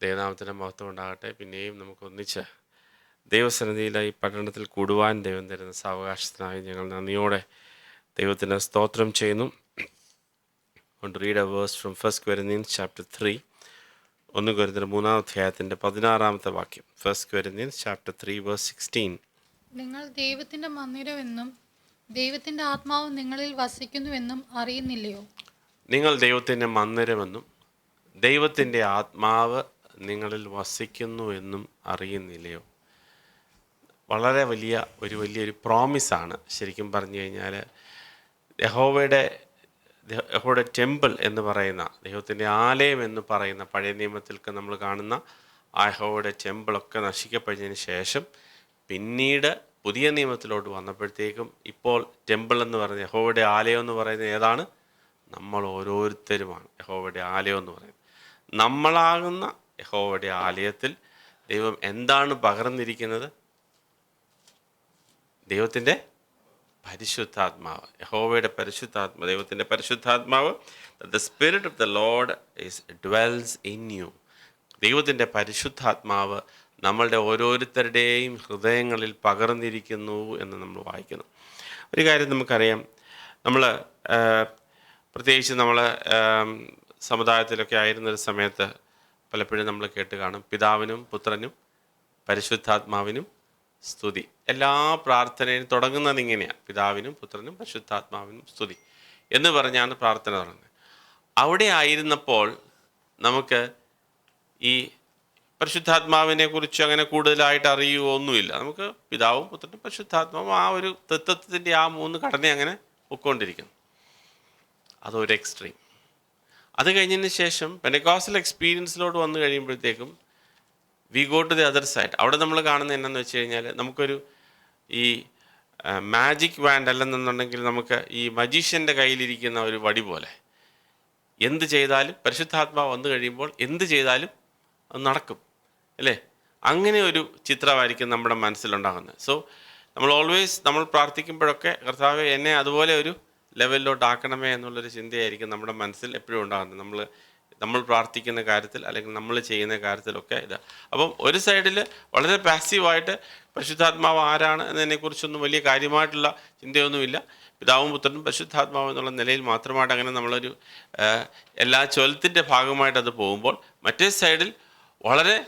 ദൈവനാമത്തിൻ്റെ മഹത്വം ഉണ്ടാകട്ടെ. പിന്നെയും നമുക്ക് ഒന്നിച്ച് ദൈവസന്നിധിയിലെ ഈ പഠനത്തിൽ കൂടുവാൻ ദൈവം തരുന്ന സാവകാശത്തിനായി ഞങ്ങൾ നന്ദിയോടെ ദൈവത്തിന് സ്തോത്രം ചെയ്യുന്നു. Want to read a verse from 1 Corinthians chapter 3. 1 Corinthians 3 അധ്യായത്തിൻ്റെ 16 വാക്യം. 1 Corinthians chapter 3 verse 16. നിങ്ങൾ ദൈവത്തിന്റെ മന്ദിരമെന്നും ദൈവത്തിന്റെ ആത്മാവ് നിങ്ങളിൽ വസിക്കുന്നുവെന്നും അറിയുന്നില്ലയോ? നിങ്ങൾ ദൈവത്തിൻ്റെ മന്ദിരമെന്നും ദൈവത്തിൻ്റെ ആത്മാവ് നിങ്ങളിൽ വസിക്കുന്നു എന്നും അറിയുന്നില്ലയോ? വളരെ വലിയൊരു പ്രോമിസാണ്. ശരിക്കും പറഞ്ഞു കഴിഞ്ഞാൽ യഹോവയുടെ ടെമ്പിൾ എന്ന് പറയുന്ന, ദൈവത്തിൻ്റെ ആലയം എന്ന് പറയുന്ന പഴയ നിയമത്തിൽക്ക് നമ്മൾ കാണുന്ന ആ യഹോവയുടെ ടെമ്പിളൊക്കെ നശിക്കപ്പെട്ടതിന് ശേഷം പിന്നീട് പുതിയ നിയമത്തിലോട്ട് വന്നപ്പോഴത്തേക്കും ഇപ്പോൾ ടെമ്പിൾ എന്ന് പറയുന്നത്, യഹോവയുടെ ആലയം എന്ന് പറയുന്നത് ഏതാണ്? നമ്മൾ ഓരോരുത്തരുമാണ് യഹോവയുടെ ആലയം എന്ന് പറയുന്നത്. നമ്മളാകുന്ന യഹോവയുടെ ആലയത്തിൽ ദൈവം എന്താണ് പകർന്നിരിക്കുന്നത്? ദൈവത്തിൻ്റെ പരിശുദ്ധാത്മാവ്, യഹോവയുടെ പരിശുദ്ധാത്മാവ്, ദൈവത്തിൻ്റെ പരിശുദ്ധാത്മാവ്. The spirit of the Lord dwells in you. ദൈവത്തിൻ്റെ പരിശുദ്ധാത്മാവ് നമ്മളുടെ ഓരോരുത്തരുടെയും ഹൃദയങ്ങളിൽ പകർന്നിരിക്കുന്നു എന്ന് നമ്മൾ വായിക്കുന്നു. ഒരു കാര്യം നമുക്കറിയാം, നമ്മൾ പ്രത്യേകിച്ച് നമ്മൾ സമുദായത്തിലൊക്കെ ആയിരുന്നൊരു സമയത്ത് പലപ്പോഴും നമ്മൾ കേട്ട് കാണും, പിതാവിനും പുത്രനും പരിശുദ്ധാത്മാവിനും സ്തുതി. എല്ലാ പ്രാർത്ഥനയും തുടങ്ങുന്നത് ഇങ്ങനെയാണ്, പിതാവിനും പുത്രനും പരിശുദ്ധാത്മാവിനും സ്തുതി എന്ന് പറഞ്ഞാണ് പ്രാർത്ഥന തുടങ്ങുന്നത്. അവിടെ ആയിരുന്നപ്പോൾ നമുക്ക് ഈ പരിശുദ്ധാത്മാവിനെ കുറിച്ച് അങ്ങനെ കൂടുതലായിട്ട് അറിയുകയൊന്നുമില്ല. നമുക്ക് പിതാവും പുത്രനും പരിശുദ്ധാത്മാവും ആ ഒരു തത്വത്തിൻ്റെ ആ 3 ഘടന അങ്ങനെ പൊയ്ക്കൊണ്ടിരിക്കുന്നു. അതൊരു എക്സ്ട്രീം. അത് കഴിഞ്ഞതിന് ശേഷം പെന്തക്കോസ്റ്റൽ എക്സ്പീരിയൻസിലോട്ട് വന്നു കഴിയുമ്പോഴത്തേക്കും we go to the other side. അവിടെ നമ്മൾ കാണുന്നത് എന്നാന്ന് വെച്ച് കഴിഞ്ഞാൽ, നമുക്കൊരു ഈ മാജിക് വാൻഡ് അല്ലെന്നുണ്ടെങ്കിൽ നമുക്ക് ഈ മജീഷ്യൻ്റെ കയ്യിലിരിക്കുന്ന ഒരു വടി പോലെ എന്ത് ചെയ്താലും പരിശുദ്ധാത്മാവ് വന്നു കഴിയുമ്പോൾ എന്ത് ചെയ്താലും അത് നടക്കും, അല്ലേ? അങ്ങനെ ഒരു ചിത്രമായിരിക്കും നമ്മുടെ മനസ്സിലുണ്ടാകുന്നത്. സോ നമ്മൾ പ്രാർത്ഥിക്കുമ്പോഴൊക്കെ കർത്താവേ എന്നെ അതുപോലെ ഒരു ലെവലിലോട്ട് ആക്കണമേ എന്നുള്ളൊരു ചിന്തയായിരിക്കും നമ്മുടെ മനസ്സിൽ എപ്പോഴും ഉണ്ടാകുന്നത്. നമ്മൾ പ്രാർത്ഥിക്കുന്ന കാര്യത്തിൽ അല്ലെങ്കിൽ നമ്മൾ ചെയ്യുന്ന കാര്യത്തിലൊക്കെ ഇത്. അപ്പം ഒരു സൈഡിൽ വളരെ പാസീവായിട്ട് പരിശുദ്ധാത്മാവ് ആരാണ് എന്നതിനെക്കുറിച്ചൊന്നും വലിയ കാര്യമായിട്ടുള്ള ചിന്തയൊന്നുമില്ല. പിതാവും പുത്രനും പരിശുദ്ധാത്മാവ് എന്നുള്ള നിലയിൽ മാത്രമായിട്ട് അങ്ങനെ നമ്മളൊരു എല്ലാ ചൊലത്തിൻ്റെ ഭാഗമായിട്ട് അത് പോകുമ്പോൾ, മറ്റേ സൈഡിൽ വളരെ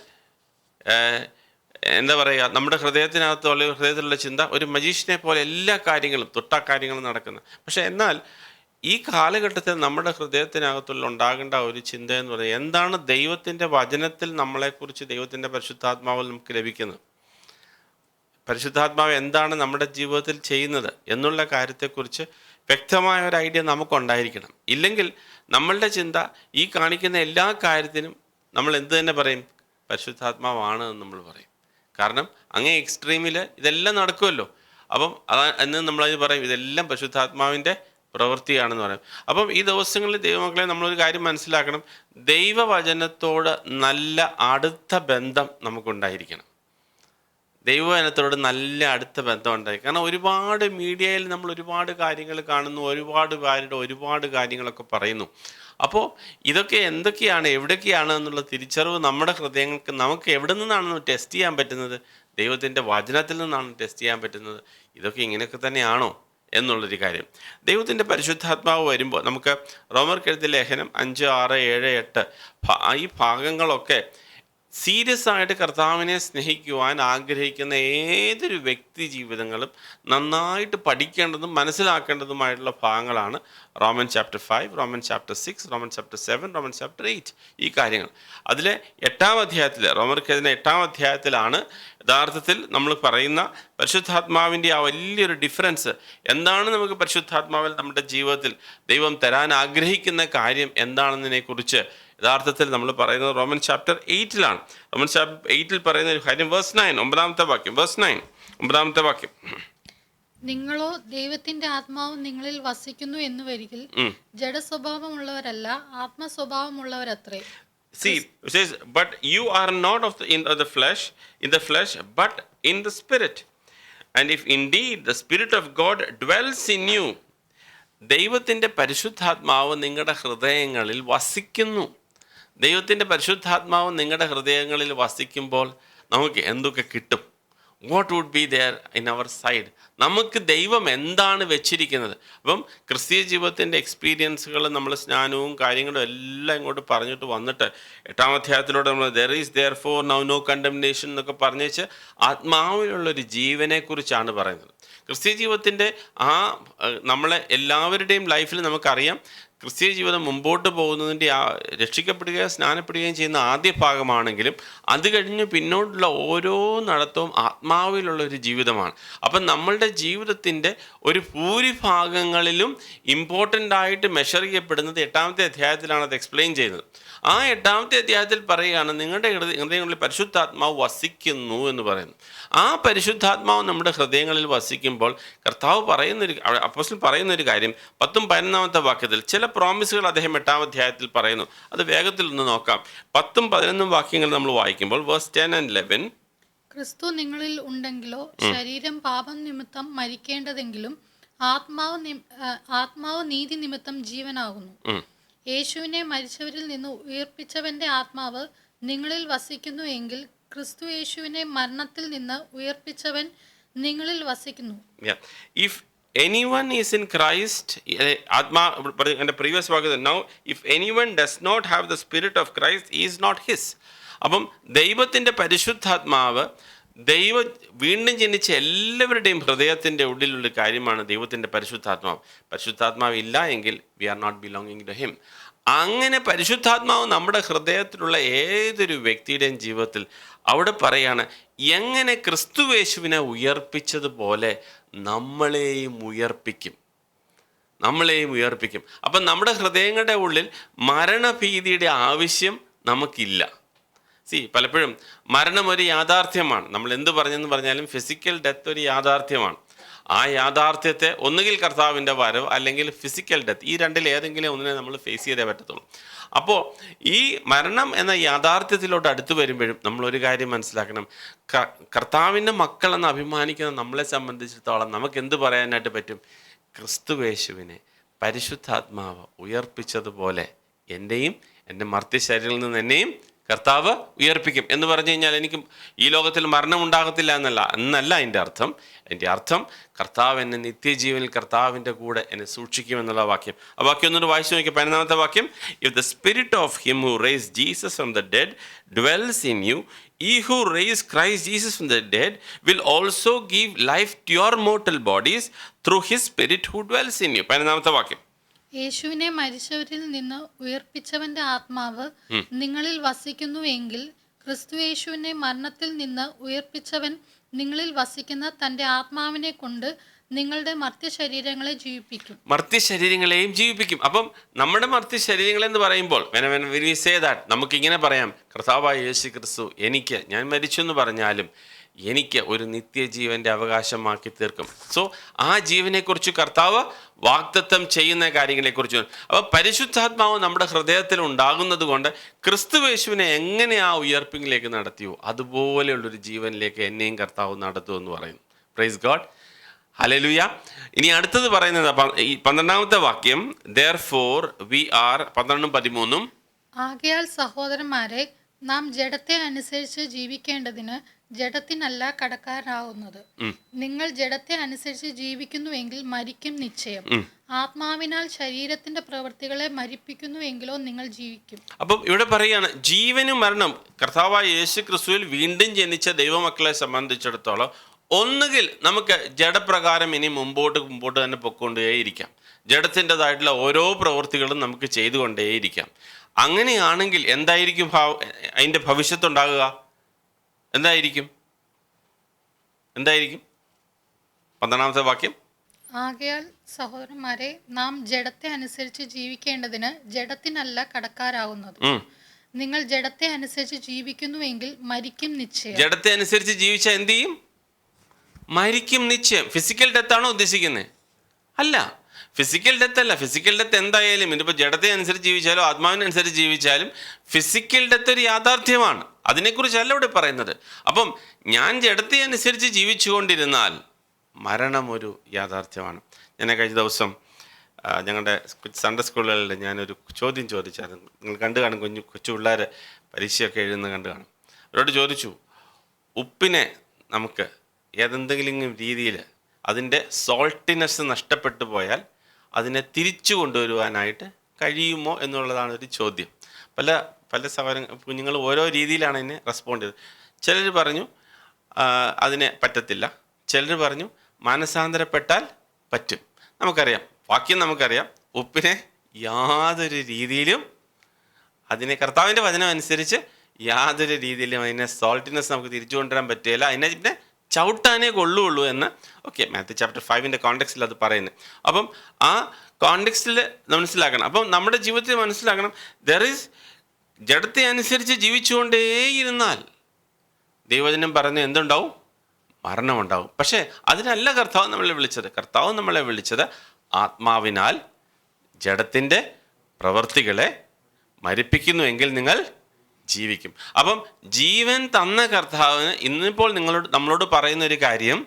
എന്താ പറയുക, നമ്മുടെ ഹൃദയത്തിലുള്ള ചിന്ത ഒരു മജീഷ്യനെ പോലെ എല്ലാ കാര്യങ്ങളും കാര്യങ്ങളും നടക്കുന്നത്. പക്ഷേ എന്നാൽ ഈ കാലഘട്ടത്തിൽ നമ്മുടെ ഹൃദയത്തിനകത്തുള്ള ഉണ്ടാകേണ്ട ഒരു ചിന്ത എന്ന് പറയുന്നത്, എന്താണ് ദൈവത്തിൻ്റെ വചനത്തിൽ നമ്മളെക്കുറിച്ച് ദൈവത്തിൻ്റെ പരിശുദ്ധാത്മാവിൽ നമുക്ക് ലഭിക്കുന്നത്, പരിശുദ്ധാത്മാവ് എന്താണ് നമ്മുടെ ജീവിതത്തിൽ ചെയ്യുന്നത് എന്നുള്ള കാര്യത്തെക്കുറിച്ച് വ്യക്തമായ ഒരു ഐഡിയ നമുക്കുണ്ടായിരിക്കണം. ഇല്ലെങ്കിൽ നമ്മളുടെ ചിന്ത ഈ കാണിക്കുന്ന എല്ലാ കാര്യത്തിനും നമ്മൾ എന്ത് തന്നെ പറയും, പരിശുദ്ധാത്മാവാണ് എന്ന് നമ്മൾ പറയും. കാരണം അങ്ങേ എക്സ്ട്രീമിൽ ഇതെല്ലാം നടക്കുമല്ലോ. അപ്പം എന്ന് നമ്മളത് പറയും, ഇതെല്ലാം പരിശുദ്ധാത്മാവിൻ്റെ പ്രവൃത്തിയാണെന്ന് പറയും. അപ്പം ഈ ദിവസങ്ങളിൽ ദൈവമക്കളെ നമ്മളൊരു കാര്യം മനസ്സിലാക്കണം, ദൈവവചനത്തോട് നല്ല അടുത്ത ബന്ധം നമുക്കുണ്ടായിരിക്കണം. ദൈവവചനത്തോട് നല്ല അടുത്ത ബന്ധം ഉണ്ടായി. കാരണം ഒരുപാട് മീഡിയയിൽ നമ്മൾ ഒരുപാട് കാര്യങ്ങൾ കാണുന്നു, ഒരുപാട് കാര്യങ്ങളൊക്കെ പറയുന്നു. അപ്പോൾ ഇതൊക്കെ എന്തൊക്കെയാണ്, എവിടൊക്കെയാണ് എന്നുള്ള തിരിച്ചറിവ് നമ്മുടെ ഹൃദയങ്ങൾക്ക് നമുക്ക് എവിടെ നിന്നാണ് ടെസ്റ്റ് ചെയ്യാൻ പറ്റുന്നത്? ദൈവത്തിൻ്റെ വചനത്തിൽ നിന്നാണ് ടെസ്റ്റ് ചെയ്യാൻ പറ്റുന്നത്. ഇതൊക്കെ ഇങ്ങനെയൊക്കെ തന്നെയാണോ എന്നുള്ളൊരു കാര്യം. ദൈവത്തിൻ്റെ പരിശുദ്ധാത്മാവ് വരുമ്പോൾ നമുക്ക് റോമർക്കെഴുതിയ ലേഖനം 5, 6, 7, 8 ഈ ഭാഗങ്ങളൊക്കെ സീരിയസ് ആയിട്ട് കർത്താവിനെ സ്നേഹിക്കുവാൻ ആഗ്രഹിക്കുന്ന ഏതൊരു വ്യക്തി ജീവിതങ്ങളും നന്നായിട്ട് പഠിക്കേണ്ടതും മനസ്സിലാക്കേണ്ടതുമായിട്ടുള്ള ഭാഗങ്ങളാണ് Roman chapter 5, Roman chapter 6, Roman chapter 7, Roman chapter 8. ഈ കാര്യങ്ങൾ അതിലെ 8-ാം അധ്യായത്തിൽ, റോമർക്കെതിരെ 8-ാം അധ്യായത്തിലാണ് യഥാർത്ഥത്തിൽ നമ്മൾ പറയുന്ന പരിശുദ്ധാത്മാവിൻ്റെ ആ വലിയൊരു ഡിഫറൻസ് എന്താണ്, നമുക്ക് പരിശുദ്ധാത്മാവിൽ നമ്മുടെ ജീവിതത്തിൽ ദൈവം തരാൻ ആഗ്രഹിക്കുന്ന കാര്യം എന്താണെന്നതിനെക്കുറിച്ച് യഥാർത്ഥത്തിൽ നമ്മൾ പറയുന്നത് റോമൻ ചാപ്റ്റർ 8-ലാണ്. റോമൻ ചാപ്റ്റർ 8-ൽ പറയുന്ന ഒരു കാര്യം വേഴ്സ് 9, 9-ാമത്തെ വാക്യം, വേഴ്സ് 9, 9-ാമത്തെ വാക്യം. നിങ്ങളോ ദൈവത്തിന്റെ ആത്മാവ് നിങ്ങളിൽ വസിക്കുന്നു എന്ന് വരികിൽ ജഡസ്വഭാവമുള്ളവരല്ല, ആത്മസ്വഭാവമുള്ളവരത്രേ. See, it says, but you are not in the flesh, but in the spirit. And if indeed the spirit of God dwells in you, ദൈവത്തിൻ്റെ പരിശുദ്ധാത്മാവ് നിങ്ങളുടെ ഹൃദയങ്ങളിൽ വസിക്കുന്നു. ദൈവത്തിൻ്റെ പരിശുദ്ധാത്മാവ് നിങ്ങളുടെ ഹൃദയങ്ങളിൽ വസിക്കുമ്പോൾ നമുക്ക് എന്തൊക്കെ കിട്ടും? What would be there in our side? നമുക്ക് ദൈവം എന്താണ് വെച്ചിരിക്കുന്നത്? അപ്പം ക്രിസ്തീയ ജീവിതത്തിൻ്റെ എക്സ്പീരിയൻസുകൾ നമ്മൾ സ്നാനവും കാര്യങ്ങളും എല്ലാം ഇങ്ങോട്ട് പറഞ്ഞിട്ട് വന്നിട്ട് 8-ാം അധ്യായത്തിലൂടെ നമ്മൾ there is therefore now no condemnation എന്നൊക്കെ പറഞ്ഞേച്ച് ആത്മാവിലുള്ളൊരു ജീവനെക്കുറിച്ചാണ് പറയുന്നത്. ക്രിസ്തീയ ജീവിതത്തിൻ്റെ നമ്മളെ എല്ലാവരുടെയും ലൈഫിൽ നമുക്കറിയാം, ക്രിസ്തീയ ജീവിതം മുമ്പോട്ട് പോകുന്നതിൻ്റെ രക്ഷിക്കപ്പെടുകയും സ്നാനപ്പെടുകയും ചെയ്യുന്ന ആദ്യ ഭാഗമാണെങ്കിലും അത് കഴിഞ്ഞ് പിന്നോട്ടുള്ള ഓരോ നടത്തവും ആത്മാവിലുള്ള ഒരു ജീവിതമാണ്. അപ്പം നമ്മളുടെ ജീവിതത്തിൻ്റെ ഒരു ഭൂരിഭാഗങ്ങളിലും ഇമ്പോർട്ടൻ്റ് ആയിട്ട് മെഷർ ചെയ്യപ്പെടുന്നത് 8-ാമത്തെ അധ്യായത്തിലാണ് അത് എക്സ്പ്ലെയിൻ ചെയ്യുന്നത്. ആ 8-ാമത്തെ അധ്യായത്തിൽ പറയുകയാണ് നിങ്ങളുടെ ഹൃദയങ്ങളിൽ പരിശുദ്ധാത്മാവ് വസിക്കുന്നു എന്ന് പറയുന്നു. ആ പരിശുദ്ധാത്മാവ് നമ്മുടെ ഹൃദയങ്ങളിൽ വസിക്കുമ്പോൾ കർത്താവ് അപ്പോസ്തലൻ പറയുന്നൊരു കാര്യം 10-11 വാക്യത്തിൽ ചില പ്രോമിസുകൾ അദ്ദേഹം 8-ാം അധ്യായത്തിൽ പറയുന്നു. അത് വേഗത്തിൽ ഒന്ന് നോക്കാം. 10-11 വാക്യങ്ങൾ നമ്മൾ വായിക്കുമ്പോൾ വേഴ്സ് 10 and 11, ക്രിസ്തു നിങ്ങളിൽ ഉണ്ടെങ്കിലോ ശരീരം പാപം നിമിത്തം മരിക്കേണ്ടതെങ്കിലും ആത്മാവ് നീതി നിമിത്തം ജീവനാകുന്നു. യേശുവിനെ മരിച്ചവരിൽ നിന്ന് ഉയർപ്പിച്ചവന്റെ ആത്മാവ് നിങ്ങളിൽ വസിക്കുന്നു എങ്കിൽ ക്രിസ്തു യേശുവിനെ മരണത്തിൽ നിന്ന് ഉയർപ്പിച്ചവൻ നിങ്ങളിൽ വസിക്കുന്നു. If anyone is in Christ, എൻ്റെ പ്രീവിയസ് വാക്യത്തിൽ now if anyone does not have the spirit of Christ he is not his. അപ്പം ദൈവത്തിൻ്റെ പരിശുദ്ധാത്മാവ് വീണ്ടും ജനിച്ച എല്ലാവരുടെയും ഹൃദയത്തിൻ്റെ ഉള്ളിലുള്ള കാര്യമാണ് ദൈവത്തിൻ്റെ പരിശുദ്ധാത്മാവ്. പരിശുദ്ധാത്മാവ് ഇല്ല എങ്കിൽ we are not belonging to him. അങ്ങനെ പരിശുദ്ധാത്മാവ് നമ്മുടെ ഹൃദയത്തിലുള്ള ഏതൊരു വ്യക്തിയുടെയും ജീവിതത്തിൽ അവിടെ പറയാണ്, എങ്ങനെ ക്രിസ്തുയേശുവിനെ ഉയർപ്പിച്ചതുപോലെ നമ്മളെയും ഉയർപ്പിക്കും. അപ്പം നമ്മുടെ ഹൃദയങ്ങളുടെ ഉള്ളിൽ മരണഭീതിയുടെ ആവശ്യം നമുക്കില്ല. പലപ്പോഴും മരണം ഒരു യാഥാർത്ഥ്യമാണ്. നമ്മൾ എന്ത് പറഞ്ഞെന്ന് പറഞ്ഞാലും ഫിസിക്കൽ ഡെത്ത് ഒരു യാഥാർത്ഥ്യമാണ്. ആ യാഥാർത്ഥ്യത്തെ ഒന്നുകിൽ കർത്താവിൻ്റെ വരവ് അല്ലെങ്കിൽ ഫിസിക്കൽ ഡെത്ത്, ഈ രണ്ടിൽ ഏതെങ്കിലും ഒന്നിനെ നമ്മൾ ഫേസ് ചെയ്തേ പറ്റത്തുള്ളൂ. അപ്പോൾ ഈ മരണം എന്ന യാഥാർത്ഥ്യത്തിലോട്ട് അടുത്ത് വരുമ്പോഴും നമ്മളൊരു കാര്യം മനസ്സിലാക്കണം, കർത്താവിൻ്റെ മക്കളെന്ന് അഭിമാനിക്കുന്ന നമ്മളെ സംബന്ധിച്ചിടത്തോളം നമുക്ക് എന്ത് പറയാനായിട്ട് പറ്റും? ക്രിസ്തുയേശുവിനെ പരിശുദ്ധാത്മാവ് ഉയർപ്പിച്ചതുപോലെ എൻ്റെ മർത്യശരീരത്തിൽ നിന്ന് എന്നെയും കർത്താവ് ഉയർപ്പിക്കും എന്ന് പറഞ്ഞു കഴിഞ്ഞാൽ എനിക്ക് ഈ ലോകത്തിൽ മരണം ഉണ്ടാകത്തില്ല എന്നല്ല എൻ്റെ അർത്ഥം കർത്താവ് എന്നെ നിത്യജീവനിൽ കർത്താവിൻ്റെ കൂടെ എന്നെ സൂക്ഷിക്കുമെന്നുള്ള വാക്യം. ആ വാക്യം ഒന്നുകൂടെ വായിച്ചു നോക്കിയാൽ 11-ാമത്തെ വാക്യം, if the spirit of him who raised Jesus from the dead dwells in you, he who raised Christ Jesus from the dead will also give life to your mortal bodies through his spirit who dwells in you. 11-ാമത്തെ വാക്യം, യേശുവിനെ മരിച്ചവരിൽ നിന്ന് ഉയർപ്പിച്ചവന്റെ ആത്മാവ് നിങ്ങളിൽ വസിക്കുന്നു എങ്കിൽ ക്രിസ്തു യേശുവിനെ മരണത്തിൽ നിന്ന് ഉയർപ്പിച്ചവൻ നിങ്ങളിൽ വസിക്കുന്ന തന്റെ ആത്മാവിനെ കൊണ്ട് നിങ്ങളുടെ മർത്യശരീരങ്ങളെയും ജീവിപ്പിക്കും. അപ്പം നമ്മുടെ മർത്യശരീരങ്ങളെന്ന് പറയുമ്പോൾ നമുക്കിങ്ങനെ പറയാം, കർത്താവായ യേശു ക്രിസ്തു ഞാൻ മരിച്ചു എന്ന് പറഞ്ഞാലും എനിക്ക് ഒരു നിത്യജീവൻ്റെ അവകാശമാക്കി തീർക്കും. സോ ആ ജീവനെക്കുറിച്ച് കർത്താവ് വാഗ്ദത്തം ചെയ്യുന്ന കാര്യങ്ങളെക്കുറിച്ച്. അപ്പോൾ പരിശുദ്ധാത്മാവ് നമ്മുടെ ഹൃദയത്തിൽ ഉണ്ടാകുന്നത് കൊണ്ട് ക്രിസ്തുയേശുവിനെ എങ്ങനെ ആ ഉയർപ്പിങ്ങിലേക്ക് നടത്തിയോ അതുപോലെയുള്ളൊരു ജീവനിലേക്ക് എന്നെയും കർത്താവ് നടത്തുമെന്ന് പറയുന്നു. Praise God, hallelujah. ഇനി അടുത്തത് പറയുന്നത് ഈ 12-ാമത്തെ വാക്യം, therefore we are 12-13. ആകയാൽ സഹോദരന്മാരെ, നാം ജഡത്തെ അനുസരിച്ച് ജീവിക്കേണ്ടതിന് ജഡത്തിനല്ല കടക്കാരാവുന്നത്. നിങ്ങൾ ജഡത്തെ അനുസരിച്ച് ജീവിക്കുന്നുവെങ്കിൽ മരിക്കും നിശ്ചയം. ആത്മാവിനാൽ ശരീരത്തിന്റെ പ്രവൃത്തികളെ മരിപ്പിക്കുന്നുവെങ്കിലോ നിങ്ങൾ ജീവിക്കും. അപ്പം ഇവിടെ പറയുകയാണ്, ജീവനും മരണം കർത്താവായ യേശു ക്രിസ്തുവിൽ വീണ്ടും ജനിച്ച ദൈവമക്കളെ സംബന്ധിച്ചിടത്തോളം ഒന്നുകിൽ നമുക്ക് ജഡപ്രകാരം ഇനി മുമ്പോട്ട് തന്നെ പൊയ്ക്കൊണ്ടേയിരിക്കാം. ജഡത്തിൻ്റെതായിട്ടുള്ള ഓരോ പ്രവൃത്തികളും നമുക്ക് ചെയ്തുകൊണ്ടേയിരിക്കാം. അങ്ങനെയാണെങ്കിൽ എന്തായിരിക്കും അതിൻ്റെ ഭവിഷ്യത്തുണ്ടാകുക? എന്തായിരിക്കും? 12-ാമത്തെ വാക്യം, ആകയാൽ സഹോദരന്മാരെ, നാം ജഡത്തെ അനുസരിച്ച് ജീവിക്കേണ്ടതിന് ജഡത്തിനല്ല കടക്കാരാവുന്നത്. നിങ്ങൾ ജഡത്തെ അനുസരിച്ച് ജീവിക്കുന്നുവെങ്കിൽ മരിക്കും നിശ്ചയം. ജഡത്തെ അനുസരിച്ച് ജീവിച്ചാൽ എന്ത് ചെയ്യും? മരിക്കും നിശ്ചയം. ഫിസിക്കൽ ഡെത്താണോ ഉദ്ദേശിക്കുന്നത്? അല്ല, ഫിസിക്കൽ ഡെത്ത് അല്ല. ഫിസിക്കൽ ഡെത്ത് എന്തായാലും ഇതിപ്പോൾ ജഡത്തെ അനുസരിച്ച് ജീവിച്ചാലും ആത്മാവിനനുസരിച്ച് ജീവിച്ചാലും ഫിസിക്കൽ ഡെത്ത് ഒരു യാഥാർത്ഥ്യമാണ്. അതിനെക്കുറിച്ചല്ല ഇവിടെ പറയുന്നത്. അപ്പം ഞാൻ ജഡത്തെ അനുസരിച്ച് ജീവിച്ചുകൊണ്ടിരുന്നാൽ മരണം ഒരു യാഥാർത്ഥ്യമാണ്. ഞാൻ കഴിഞ്ഞ ദിവസം ഞങ്ങളുടെ സൺഡേ സ്കൂളുകളിൽ ഞാനൊരു ചോദ്യം ചോദിച്ചായിരുന്നു. നിങ്ങൾ കണ്ടു കാണും, കൊച്ചു പിള്ളേർ പരീക്ഷയൊക്കെ എഴുതുന്നത് കണ്ടു കാണും. അവരോട് ചോദിച്ചു, ഉപ്പിനെ നമുക്ക് ഏതെന്തെങ്കിലും രീതിയിൽ അതിൻ്റെ സോൾട്ടിനെസ് നഷ്ടപ്പെട്ടു പോയാൽ അതിനെ തിരിച്ചു കൊണ്ടുവരുവാനായിട്ട് കഴിയുമോ എന്നുള്ളതാണ് ഒരു ചോദ്യം. പല പല കുഞ്ഞുങ്ങൾ ഓരോ രീതിയിലാണ് അതിനെ റെസ്പോണ്ട് ചെയ്തത്. ചിലർ പറഞ്ഞു അതിനെ പറ്റത്തില്ല, ചിലർ പറഞ്ഞു മാനസാന്തരപ്പെട്ടാൽ പറ്റും. നമുക്കറിയാം, വാക്യം നമുക്കറിയാം, ഉപ്പിനെ യാതൊരു രീതിയിലും അതിനെ കർത്താവിൻ്റെ വചനം അനുസരിച്ച് യാതൊരു രീതിയിലും അതിനെ സോൾട്ടിനെസ് നമുക്ക് തിരിച്ചു കൊണ്ടുവരാൻ പറ്റുകയില്ല, അതിനെ പിന്നെ ചവിട്ടാനേ കൊള്ളുള്ളൂ എന്ന് മാത്യു ചാപ്റ്റർ 5 കോണ്ടെക്സ്റ്റിൽ അത് പറയുന്നത്. അപ്പം ആ കോണ്ടെക്സ്റ്റിൽ മനസ്സിലാക്കണം. അപ്പം നമ്മുടെ ജീവിതത്തിൽ മനസ്സിലാക്കണം, ജഡത്തെ അനുസരിച്ച് ജീവിച്ചുകൊണ്ടേയിരുന്നാൽ ദൈവവചനം പറഞ്ഞ് എന്തുണ്ടാവും? മരണമുണ്ടാവും. പക്ഷേ അതിനല്ല കർത്താവ് നമ്മളെ വിളിച്ചത്. കർത്താവ് നമ്മളെ വിളിച്ചത് ആത്മാവിനാൽ ജഡത്തിൻ്റെ പ്രവൃത്തികളെ മരിപ്പിക്കുന്നുവെങ്കിൽ നിങ്ങൾ ജീവിക്കും. അപ്പം ജീവൻ തന്ന കർത്താവിന് ഇന്നിപ്പോൾ നമ്മളോട് പറയുന്ന ഒരു കാര്യം,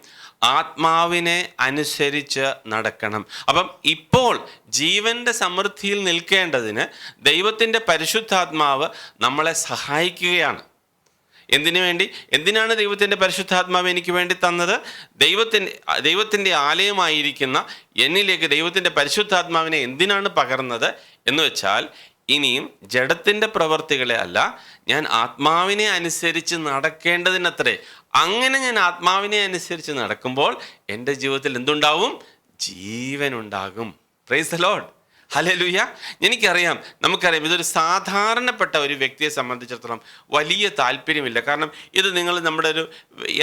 ആത്മാവിനെ അനുസരിച്ച് നടക്കണം. അപ്പം ഇപ്പോൾ ജീവൻ്റെ സമൃദ്ധിയിൽ നിൽക്കേണ്ടതിന് ദൈവത്തിൻ്റെ പരിശുദ്ധാത്മാവ് നമ്മളെ സഹായിക്കുകയാണ്. എന്തിനാണ് ദൈവത്തിൻ്റെ പരിശുദ്ധാത്മാവ് എനിക്ക് വേണ്ടി തന്നത്? ദൈവത്തിൻ്റെ ആലയമായിരിക്കുന്ന എന്നിലേക്ക് ദൈവത്തിൻ്റെ പരിശുദ്ധാത്മാവിനെ എന്തിനാണ് പകർന്നത് എന്ന് വെച്ചാൽ, ഇനിയും ജഡത്തിൻ്റെ പ്രവർത്തികളെ അല്ല, ഞാൻ ആത്മാവിനെ അനുസരിച്ച് നടക്കേണ്ടതിനത്രേ. അങ്ങനെ ഞാൻ ആത്മാവിനെ അനുസരിച്ച് നടക്കുമ്പോൾ എൻ്റെ ജീവിതത്തിൽ എന്തുണ്ടാവും? ജീവനുണ്ടാകും. Praise the Lord, hallelujah. നമുക്കറിയാം ഇതൊരു സാധാരണപ്പെട്ട ഒരു വ്യക്തിയെ സംബന്ധിച്ചിടത്തോളം വലിയ താല്പര്യമില്ല. കാരണം ഇത് നമ്മുടെ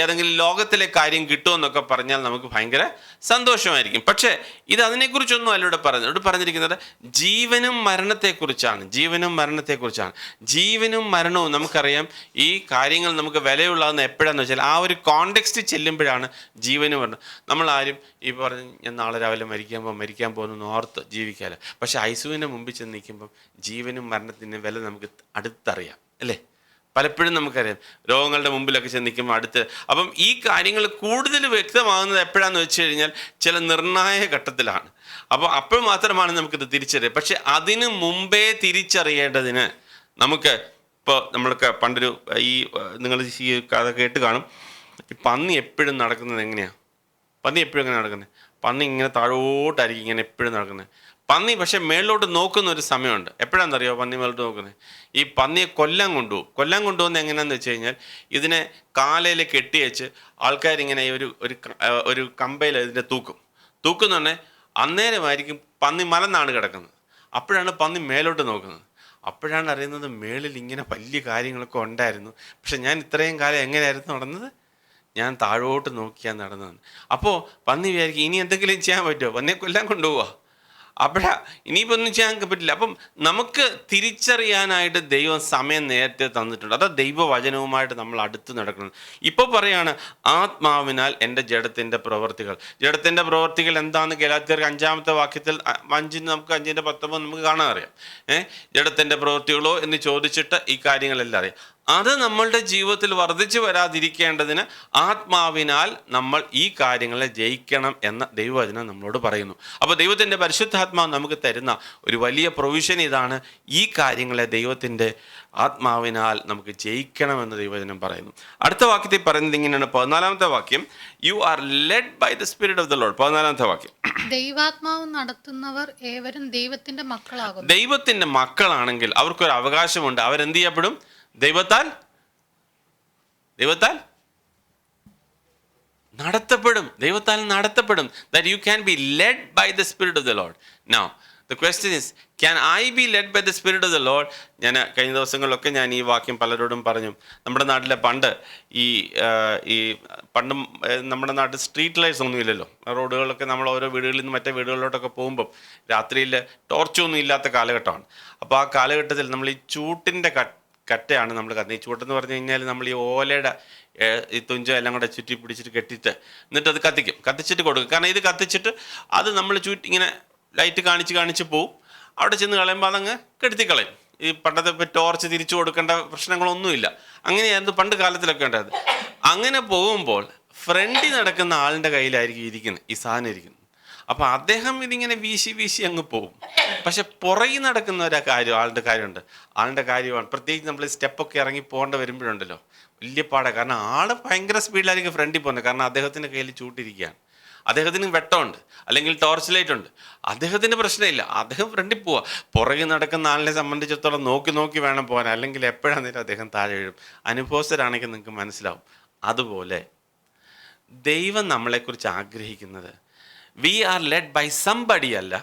ഏതെങ്കിലും ലോകത്തിലെ കാര്യം കിട്ടുമെന്നൊക്കെ പറഞ്ഞാൽ നമുക്ക് ഭയങ്കര സന്തോഷമായിരിക്കും. പക്ഷേ ഇത് അതിനെക്കുറിച്ചൊന്നും അല്ല ഇവിടെ പറഞ്ഞിരിക്കുന്നത്. ജീവനും മരണത്തെക്കുറിച്ചാണ്. ജീവനും മരണവും നമുക്കറിയാം. ഈ കാര്യങ്ങൾ നമുക്ക് വിലയുള്ളതെന്ന് എപ്പോഴാന്ന് വെച്ചാൽ ആ ഒരു കോണ്ടെക്സ്റ്റ് ചെല്ലുമ്പോഴാണ് ജീവനും മരണം. നമ്മളാരും ഈ പറഞ്ഞ് ഞാൻ നാളെ രാവിലെ മരിക്കാൻ പോകുന്നു ഓർത്ത് ജീവിക്കാമല്ലോ. പക്ഷെ ഐസുവിൻ്റെ മുമ്പിൽ ചെന്ന് നിൽക്കുമ്പം ജീവനും മരണത്തിൻ്റെ വില നമുക്ക് അടുത്തറിയാം, അല്ലേ? പലപ്പോഴും നമുക്കറിയാം, രോഗങ്ങളുടെ മുമ്പിലൊക്കെ ചെന്ന് നിൽക്കുമ്പോൾ അപ്പം ഈ കാര്യങ്ങൾ കൂടുതൽ വ്യക്തമാകുന്നത് എപ്പോഴാണെന്ന് വെച്ച് കഴിഞ്ഞാൽ ചില നിർണായക ഘട്ടത്തിലാണ്. അപ്പോൾ മാത്രമാണ് നമുക്കിത് തിരിച്ചറിയുക. പക്ഷെ അതിന് മുമ്പേ തിരിച്ചറിയേണ്ടതിന് ഇപ്പോൾ നമ്മൾക്ക് പണ്ടൊരു നിങ്ങൾ ഈ കഥ കേട്ട് കാണും, ഈ പന്നി എപ്പോഴും നടക്കുന്നത് എങ്ങനെയാണ്? പന്നി ഇങ്ങനെ താഴോട്ടായിരിക്കും ഇങ്ങനെ എപ്പോഴും നടക്കുന്നത്. പന്നി പക്ഷെ മേളിലോട്ട് നോക്കുന്ന ഒരു സമയമുണ്ട്. എപ്പോഴാണെന്നറിയോ പന്നി മേലോട്ട് നോക്കുന്നത്? ഈ പന്നിയെ കൊല്ലാൻ കൊണ്ടുപോകുന്നത് എങ്ങനെയാണെന്ന് വെച്ച് കഴിഞ്ഞാൽ, ഇതിനെ കാലയിൽ കെട്ടി വെച്ച് ആൾക്കാരിങ്ങനെ ഒരു കമ്പയിൽ ഇതിനെ തൂക്കുന്ന പറഞ്ഞാൽ അന്നേരമായിരിക്കും പന്നി മലന്നാണ് കിടക്കുന്നത്. അപ്പോഴാണ് പന്നി മേലോട്ട് നോക്കുന്നത്. അപ്പോഴാണ് അറിയുന്നത് മേളിൽ ഇങ്ങനെ വലിയ കാര്യങ്ങളൊക്കെ ഉണ്ടായിരുന്നു. പക്ഷെ ഞാൻ ഇത്രയും കാലം എങ്ങനെയായിരുന്നു നടന്നത്? ഞാൻ താഴോട്ട് നോക്കിയാണ് നടന്നതെന്ന്. അപ്പോൾ പന്നി വിചാരിക്കും ഇനി എന്തെങ്കിലും ചെയ്യാൻ പറ്റുമോ? പന്നിയെ കൊല്ലാൻ കൊണ്ടുപോവാ. ഇനിയിപ്പോൾ ഒന്നും ചെയ്യാൻ പറ്റില്ല. അപ്പം നമുക്ക് തിരിച്ചറിയാനായിട്ട് ദൈവം സമയം നേരത്തെ തന്നിട്ടുണ്ട്. അത് ദൈവവചനവുമായിട്ട് നമ്മൾ അടുത്ത് നടക്കണം. ഇപ്പോൾ പറയാണ്, ആത്മാവിനാൽ എൻ്റെ ജഡത്തിൻ്റെ പ്രവൃത്തികൾ എന്താണെന്ന് ഗലാത്യർക്ക് 5-ാമത്തെ വാക്യത്തിൽ 5:19 നമുക്ക് കാണാൻ അറിയാം. ജഡത്തിൻ്റെ പ്രവൃത്തികളോ എന്ന് ചോദിച്ചിട്ട് ഈ കാര്യങ്ങളെല്ലാം അറിയാം. അത് നമ്മളുടെ ജീവിതത്തിൽ വർദ്ധിച്ചു വരാതിരിക്കേണ്ടതിന് ആത്മാവിനാൽ നമ്മൾ ഈ കാര്യങ്ങളെ ജയിക്കണം എന്ന ദൈവവചനം നമ്മളോട് പറയുന്നു. അപ്പോൾ ദൈവത്തിൻ്റെ പരിശുദ്ധാത്മാവ് നമുക്ക് തരുന്ന ഒരു വലിയ പ്രൊവിഷൻ ഇതാണ്. ഈ കാര്യങ്ങളെ ദൈവത്തിൻ്റെ ആത്മാവിനാൽ നമുക്ക് ജയിക്കണമെന്ന് ദൈവവചനം പറയുന്നു. അടുത്ത വാക്യത്തിൽ പറയുന്നത് ഇങ്ങനെയാണ്, 14-ാമത്തെ വാക്യം, you are led by the spirit of the Lord. 14-ാമത്തെ വാക്യം, ദൈവാത്മാവ് നടത്തുന്നവർ ഏവരും ദൈവത്തിന്റെ മക്കളാകുന്നു. ദൈവത്തിന്റെ മക്കളാണെങ്കിൽ അവർക്കൊരു അവകാശമുണ്ട്. അവരെന്ത് ചെയ്യപ്പെടും? ദൈവത്താൽ നടത്തപ്പെടും. That you can be led by the Spirit of the Lord. Now, the question is, can I be led by the Spirit of the Lord? ഞാൻ കഴിഞ്ഞ ദിവസങ്ങളിലൊക്കെ ഞാൻ ഈ വാക്യം പലരോടും പറഞ്ഞു. നമ്മുടെ നാട്ടിലെ പണ്ട് നമ്മുടെ നാട്ടിൽ സ്ട്രീറ്റ് ലൈറ്റ്സ് ഒന്നും ഇല്ലല്ലോ. റോഡുകളിലൊക്കെ നമ്മൾ ഓരോ വീടുകളിൽ നിന്ന് മറ്റേ വീടുകളിലോട്ടൊക്കെ പോകുമ്പം രാത്രിയിൽ ടോർച്ചൊന്നും ഇല്ലാത്ത കാലഘട്ടമാണ്. അപ്പോൾ ആ കാലഘട്ടത്തിൽ നമ്മൾ ഈ ചൂട്ടിൻ്റെ കട്ടയാണ് നമ്മൾ കത്തുന്നത്. ഈ ചൂട്ടെന്ന് പറഞ്ഞു കഴിഞ്ഞാൽ നമ്മൾ ഈ ഓലയുടെ ഈ തുഞ്ച എല്ലാം കൂടെ ചുറ്റി പിടിച്ചിട്ട് കെട്ടിയിട്ട് എന്നിട്ട് അത് കത്തിച്ചിട്ട് കൊടുക്കും. കാരണം ഇത് കത്തിച്ചിട്ട് അത് നമ്മൾ ഇങ്ങനെ ലൈറ്റ് കാണിച്ച് പോവും. അവിടെ ചെന്ന് കളയുമ്പോൾ അതങ്ങ് കെടുത്തിക്കളയും. ഈ പണ്ടത്തെ ഇപ്പോൾ ടോർച്ച് തിരിച്ചു കൊടുക്കേണ്ട പ്രശ്നങ്ങളൊന്നുമില്ല. അങ്ങനെയായിരുന്നു പണ്ട് കാലത്തിലൊക്കെ ഉണ്ടായത്. അങ്ങനെ പോകുമ്പോൾ ഫ്രണ്ടിൽ നടക്കുന്ന ആളിൻ്റെ കയ്യിലായിരിക്കും ഈ സാധനം ഇരിക്കുന്നത്. അപ്പോൾ അദ്ദേഹം ഇതിങ്ങനെ വീശി വീശി അങ്ങ് പോകും. പക്ഷെ പുറകിൽ നടക്കുന്ന ആളുടെ കാര്യമാണ്. പ്രത്യേകിച്ച് നമ്മൾ സ്റ്റെപ്പൊക്കെ ഇറങ്ങി പോകേണ്ട വരുമ്പോഴുണ്ടല്ലോ വലിയ പാടാണ്. കാരണം ആൾ ഭയങ്കര സ്പീഡിലായിരിക്കും ഫ്രണ്ടിൽ പോകുന്നത്. കാരണം അദ്ദേഹത്തിൻ്റെ കയ്യിൽ ചൂട്ടിരിക്കുകയാണ്, അദ്ദേഹത്തിന് വെട്ടമുണ്ട്, അല്ലെങ്കിൽ ടോർച്ച് ലൈറ്റ് ഉണ്ട്. അദ്ദേഹത്തിന് പ്രശ്നമില്ല, അദ്ദേഹം ഫ്രണ്ടിൽ പോവുക. പുറകിൽ നടക്കുന്ന ആളിനെ സംബന്ധിച്ചിടത്തോളം നോക്കി നോക്കി വേണം പോകാൻ, അല്ലെങ്കിൽ എപ്പോഴാണെങ്കിലും അദ്ദേഹം താഴെ വീഴും. അനുഭവസ്ഥരാണെങ്കിൽ നിങ്ങൾക്ക് മനസ്സിലാവും. അതുപോലെ ദൈവം നമ്മളെക്കുറിച്ച് ആഗ്രഹിക്കുന്നത് we are led by somebody അല്ല,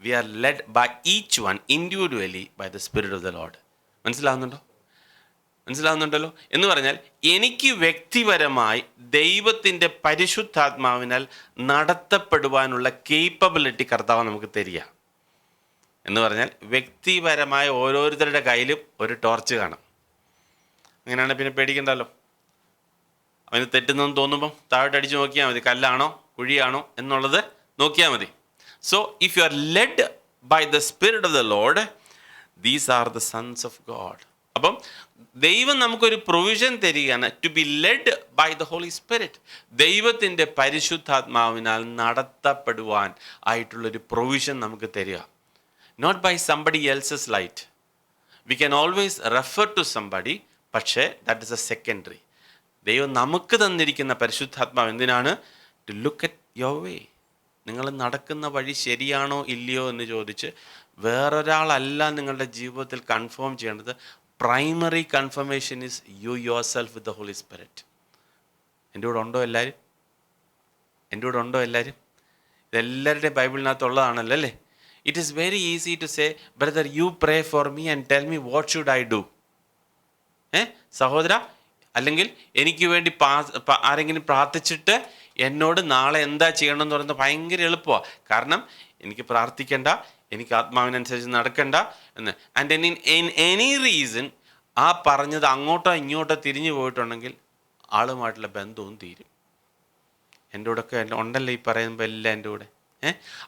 we are led by each one individually by the spirit of the Lord. മനസ്സിലാവുന്നുണ്ടല്ലോ എന്ന് പറഞ്ഞാൽ എനിക്ക് വ്യക്തിപരമായി ദൈവത്തിൻ്റെ പരിശുദ്ധാത്മാവിനാൽ നടത്തപ്പെടുവാനുള്ള കേപ്പബിലിറ്റി കർത്താവ് നമുക്ക് തരിക എന്ന് പറഞ്ഞാൽ വ്യക്തിപരമായ ഓരോരുത്തരുടെ കയ്യിലും ഒരു ടോർച്ച് കാണും. അങ്ങനെയാണ് പിന്നെ പേടിക്കണ്ടല്ലോ. അവന് തെറ്റുന്നെന്ന് തോന്നുമ്പം താഴോട്ട് അടിച്ചു നോക്കിയാൽ മതി, കല്ലാണോ കുഴിയാണോ എന്നുള്ളത് നോക്കിയാൽ മതി. So if you are led by the spirit of the Lord, these are the sons of God. അപ്പം ദൈവം നമുക്കൊരു പ്രൊവിഷൻ തരികയാണ്, to be led by the Holy Spirit. ദൈവത്തിൻ്റെ പരിശുദ്ധാത്മാവിനാൽ നടത്തപ്പെടുവാൻ ആയിട്ടുള്ളൊരു പ്രൊവിഷൻ നമുക്ക് തരിക. Not by somebody else's light. We can always refer to somebody, പക്ഷേ ദാറ്റ് ഇസ് എ സെക്കൻഡറി. ദൈവം നമുക്ക് തന്നിരിക്കുന്ന പരിശുദ്ധാത്മാവ് എന്തിനാണ്? To look at your way. നിങ്ങൾ നടക്കുന്ന വഴി ശരിയാണോ ഇല്ലയോ എന്ന് ചോദിച്ച് വേറൊരാളല്ല നിങ്ങളുടെ ജീവിതത്തിൽ കൺഫേം ചെയ്യേണ്ടത്. Primary confirmation is you yourself with the Holy Spirit. എൻ്റെ കൂടെ ഉണ്ടോ എല്ലാവരും? ഇതെല്ലാവരുടെയും ബൈബിളിനകത്തുള്ളതാണല്ലോ അല്ലേ? It is very easy to say, brother you pray for me and tell me what should I do. സഹോദര, അല്ലെങ്കിൽ എനിക്ക് വേണ്ടി ആരെങ്കിലും പ്രാർത്ഥിച്ചിട്ട് എന്നോട് നാളെ എന്താ ചെയ്യണമെന്ന് പറയുന്നത് ഭയങ്കര എളുപ്പമാണ്. കാരണം എനിക്ക് പ്രാർത്ഥിക്കേണ്ട, എനിക്ക് ആത്മാവിനനുസരിച്ച് നടക്കണ്ട എന്ന്. ആൻഡ് ഇൻ എനി റീസൺ ആ പറഞ്ഞത് അങ്ങോട്ടോ ഇങ്ങോട്ടോ തിരിഞ്ഞു പോയിട്ടുണ്ടെങ്കിൽ ആളുമായിട്ടുള്ള ബന്ധവും തീരും. എൻ്റെ കൂടെയൊക്കെ ഉണ്ടല്ലോ ഈ പറയുമ്പോൾ എല്ലാം എൻ്റെ കൂടെ.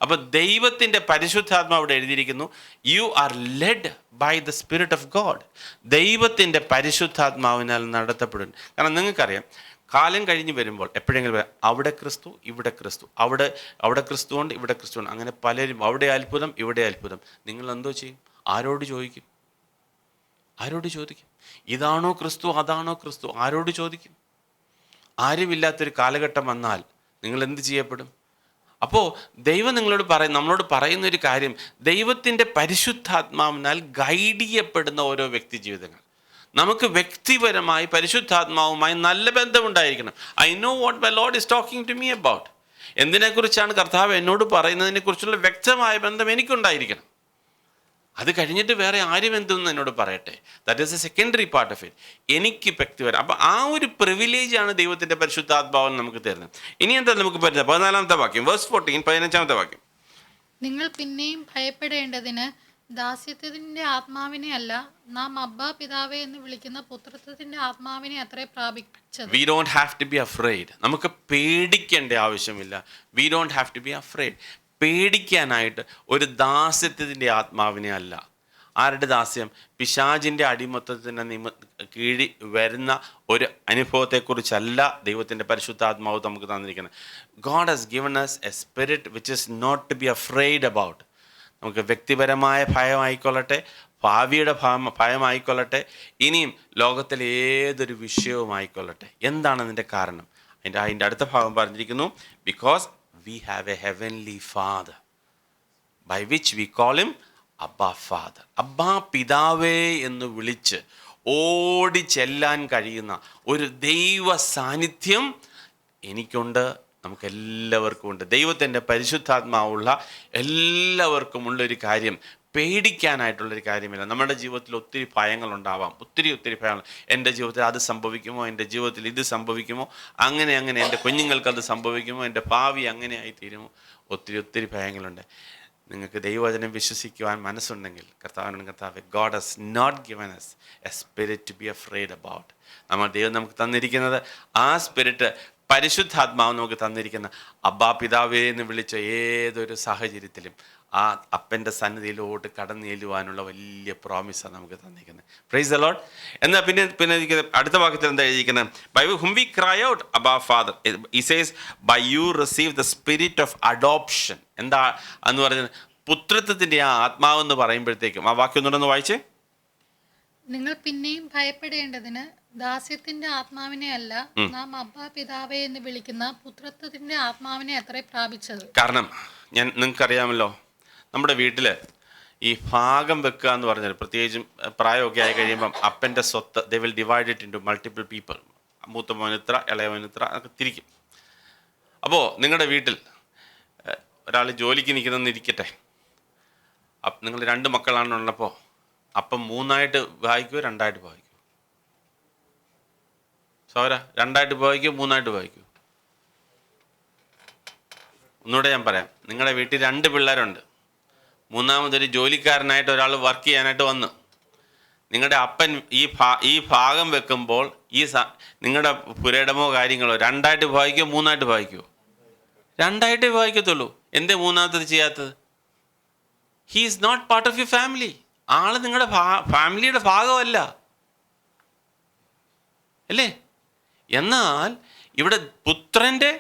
അപ്പോൾ ദൈവത്തിൻ്റെ പരിശുദ്ധാത്മാവ് അവിടെ എഴുതിയിരിക്കുന്നു, you are led by the spirit of God. ദൈവത്തിൻ്റെ പരിശുദ്ധാത്മാവിനാൽ നടത്തപ്പെടും. കാരണം നിങ്ങൾക്കറിയാം, കാലം കഴിഞ്ഞ് വരുമ്പോൾ എപ്പോഴെങ്കിലും പറയാം അവിടെ ക്രിസ്തു ഇവിടെ ക്രിസ്തു, അവിടെ ക്രിസ്തു ഉണ്ട് ഇവിടെ ക്രിസ്തു ഉണ്ട്, അങ്ങനെ പലരും അവിടെ അത്ഭുതം ഇവിടെ അത്ഭുതം. നിങ്ങൾ എന്തോ ചെയ്യും? ആരോട് ചോദിക്കും? ഇതാണോ ക്രിസ്തു അതാണോ ക്രിസ്തു? ആരോട് ചോദിക്കും? ആരുമില്ലാത്തൊരു കാലഘട്ടം വന്നാൽ നിങ്ങൾ എന്ത് ചെയ്യപ്പെടും? അപ്പോൾ ദൈവം നമ്മളോട് പറയുന്ന ഒരു കാര്യം, ദൈവത്തിൻ്റെ പരിശുദ്ധാത്മാവിനാൽ ഗൈഡ് ചെയ്യപ്പെടുന്ന ഓരോ വ്യക്തി ജീവിതങ്ങൾ. നമുക്ക് വ്യക്തിപരമായി പരിശുദ്ധാത്മാവുമായി നല്ല ബന്ധമുണ്ടായിരിക്കണം. I know what my Lord is talking to me about. എന്തിനെക്കുറിച്ചാണ് കർത്താവ് എന്നോട് പറയുന്നതിനെക്കുറിച്ചുള്ള വ്യക്തമായ ബന്ധം എനിക്കുണ്ടായിരിക്കണം. അത് കഴിഞ്ഞിട്ട് വേറെ ആരും എന്തെന്ന് എന്നോട് പറയട്ടെ, that is A secondary part of it. എനിക്ക് വ്യക്തിപരം. അപ്പം ആ ഒരു പ്രിവിലേജാണ് ദൈവത്തിൻ്റെ പരിശുദ്ധാത്മാവൻ നമുക്ക് തരുന്നത്. ഇനി എന്താ നമുക്ക് പറ്റുന്നത്? 14-ാമത്തെ വാക്യം, വേഴ്സ് 14, 15-ാമത്തെ വാക്യം. നിങ്ങൾ പിന്നെയും ഭയപ്പെടേണ്ടതിന് ദാസ്യത്വത്തിന്റെ ആത്മാവിനെ അല്ല, നാം അബ്ബാ പിതാവേ എന്ന് വിളിക്കുന്ന പുത്രത്വത്തിന്റെ ആത്മാവിനെ അത്രേ പ്രാപിച്ചത്. We don't have to be afraid. നമുക്ക് പേടിക്കേണ്ട ആവശ്യമില്ല. We don't have to be afraid. പേടിക്കാനായിട്ട് ഒരു ദാസ്യത്വത്തിൻ്റെ ആത്മാവിനെ അല്ല. ആരുടെ ദാസ്യം? പിശാചിൻ്റെ അടിമത്തത്തിന് കീഴി വരുന്ന ഒരു അനുഭവത്തെക്കുറിച്ചല്ല ദൈവത്തിൻ്റെ പരിശുദ്ധാത്മാവ് നമുക്ക് തന്നിരിക്കുന്നത്. God has given us a spirit which is not to be afraid about. നമുക്ക് വ്യക്തിപരമായ ഭയമായിക്കൊള്ളട്ടെ, ഭാവിയുടെ ഭയമായിക്കൊള്ളട്ടെ, ഇനിയും ലോകത്തിലെ ഏതൊരു വിഷയവുമായിക്കൊള്ളട്ടെ. എന്താണ് അതിൻ്റെ കാരണം? അതിൻ്റെ അടുത്ത ഭാഗം പറഞ്ഞിരിക്കുന്നു, because we have a heavenly father by which we call him Abba Father. അബ്ബാ പിതാവേ എന്ന് വിളിച്ച് ഓടി ചെല്ലാൻ കഴിയുന്ന ഒരു ദൈവ സാന്നിധ്യം എനിക്കുണ്ട്, നമുക്കെല്ലാവർക്കും ഉണ്ട്. ദൈവത്തിൻ്റെ പരിശുദ്ധാത്മാവുള്ള എല്ലാവർക്കും ഉള്ളൊരു കാര്യം, പേടിക്കാനായിട്ടുള്ളൊരു കാര്യമില്ല. നമ്മുടെ ജീവിതത്തിൽ ഒത്തിരി ഭയങ്ങളുണ്ടാവാം, ഒത്തിരി ഭയങ്ങൾ. എൻ്റെ ജീവിതത്തിൽ അത് സംഭവിക്കുമോ, എൻ്റെ ജീവിതത്തിൽ ഇത് സംഭവിക്കുമോ, അങ്ങനെ എൻ്റെ കുഞ്ഞുങ്ങൾക്ക് അത് സംഭവിക്കുമോ, എൻ്റെ ഭാവി അങ്ങനെ ആയിത്തീരുമോ, ഒത്തിരി ഭയങ്ങളുണ്ട്. നിങ്ങൾക്ക് ദൈവവചനം വിശ്വസിക്കുവാൻ മനസ്സുണ്ടെങ്കിൽ കർത്താവ്, God has not given us a spirit to be afraid about. ദൈവം നമുക്ക് തന്നിരിക്കുന്നത് ആ സ്പിരിറ്റ്, പരിശുദ്ധാത്മാവ് നമുക്ക് തന്നിരിക്കുന്ന അബ്ബാ പിതാവേ എന്ന് വിളിച്ച ഏതൊരു സാഹചര്യത്തിലും ആ അപ്പൻ്റെ സന്നിധിയിലോട്ട് കടന്നു ചെല്ലുവാനുള്ള വലിയ പ്രോമിസാണ് നമുക്ക് തന്നിരിക്കുന്നത്. Praise the Lord. എന്നാൽ പിന്നെ അടുത്ത വാക്യത്തിൽ എന്താ എഴുതിയിരിക്കുന്നത്? By whom we cry out about father, he says by you receive the spirit of adoption. എന്താ എന്ന് പറയുന്നത്? പുത്രത്വത്തിൻ്റെ ആ ആത്മാവെന്ന് പറയുമ്പോഴത്തേക്കും ആ വാക്യം ഒന്നുകൂടെ വായിച്ചേ. നിങ്ങൾ പിന്നെയും ഭയപ്പെടേണ്ടതിന് ദാസ്യത്തിന്റെ ആത്മാവിനെ അല്ല, നാം അബ്ബാ പിതാവേ എന്ന് വിളിക്കുന്ന പുത്രത്വത്തിന്റെ ആത്മാവിനെ അത്രേ പ്രാപിച്ചത്. കാരണം നിങ്ങൾക്കറിയാമല്ലോ, നമ്മുടെ വീട്ടിൽ ഈ ഭാഗം വെക്കുക എന്ന് പറഞ്ഞാൽ, പ്രത്യേകിച്ചും പ്രായമൊക്കെ ആയി കഴിയുമ്പം അപ്പൻ്റെ സ്വത്ത് they will divide it into multiple people. മൂത്ത മോനിത്ര, ഇളയ മോനിത്ര അതൊക്കെ തിരിക്കും. അപ്പോൾ നിങ്ങളുടെ വീട്ടിൽ ഒരാൾ ജോലിക്ക് നിൽക്കുന്നതെന്നിരിക്കട്ടെ, നിങ്ങൾ 2 മക്കളാണുള്ളപ്പോൾ അപ്പം 3ആയിട്ട് വായിക്കുമോ 2ആയിട്ട് വായിക്കുമോ? സൗര 2ആയിട്ട് വായിക്കുമോ 3ആയിട്ട് വായിക്കുമോ? ഒന്നുകൂടെ ഞാൻ പറയാം. നിങ്ങളുടെ വീട്ടിൽ 2 പിള്ളേരുണ്ട്. 3ാമതൊരു ജോലിക്കാരനായിട്ട് ഒരാൾ വർക്ക് ചെയ്യാനായിട്ട് വന്നു. നിങ്ങളുടെ അപ്പൻ ഈ ഭാഗം വെക്കുമ്പോൾ നിങ്ങളുടെ പുരയിടമോ കാര്യങ്ങളോ 2ആയിട്ട് വായിക്കുമോ 3ആയിട്ട് വായിക്കുമോ? 2ആയിട്ടേ വായിക്കത്തുള്ളൂ. എന്തേ 3ാമത്തത് ചെയ്യാത്തത്? He is not part of your family. ആള് നിങ്ങളുടെ ഫാമിലിയുടെ ഭാഗമല്ല അല്ലേ? എന്നാൽ ഇവിടെ പുത്രൻ്റെ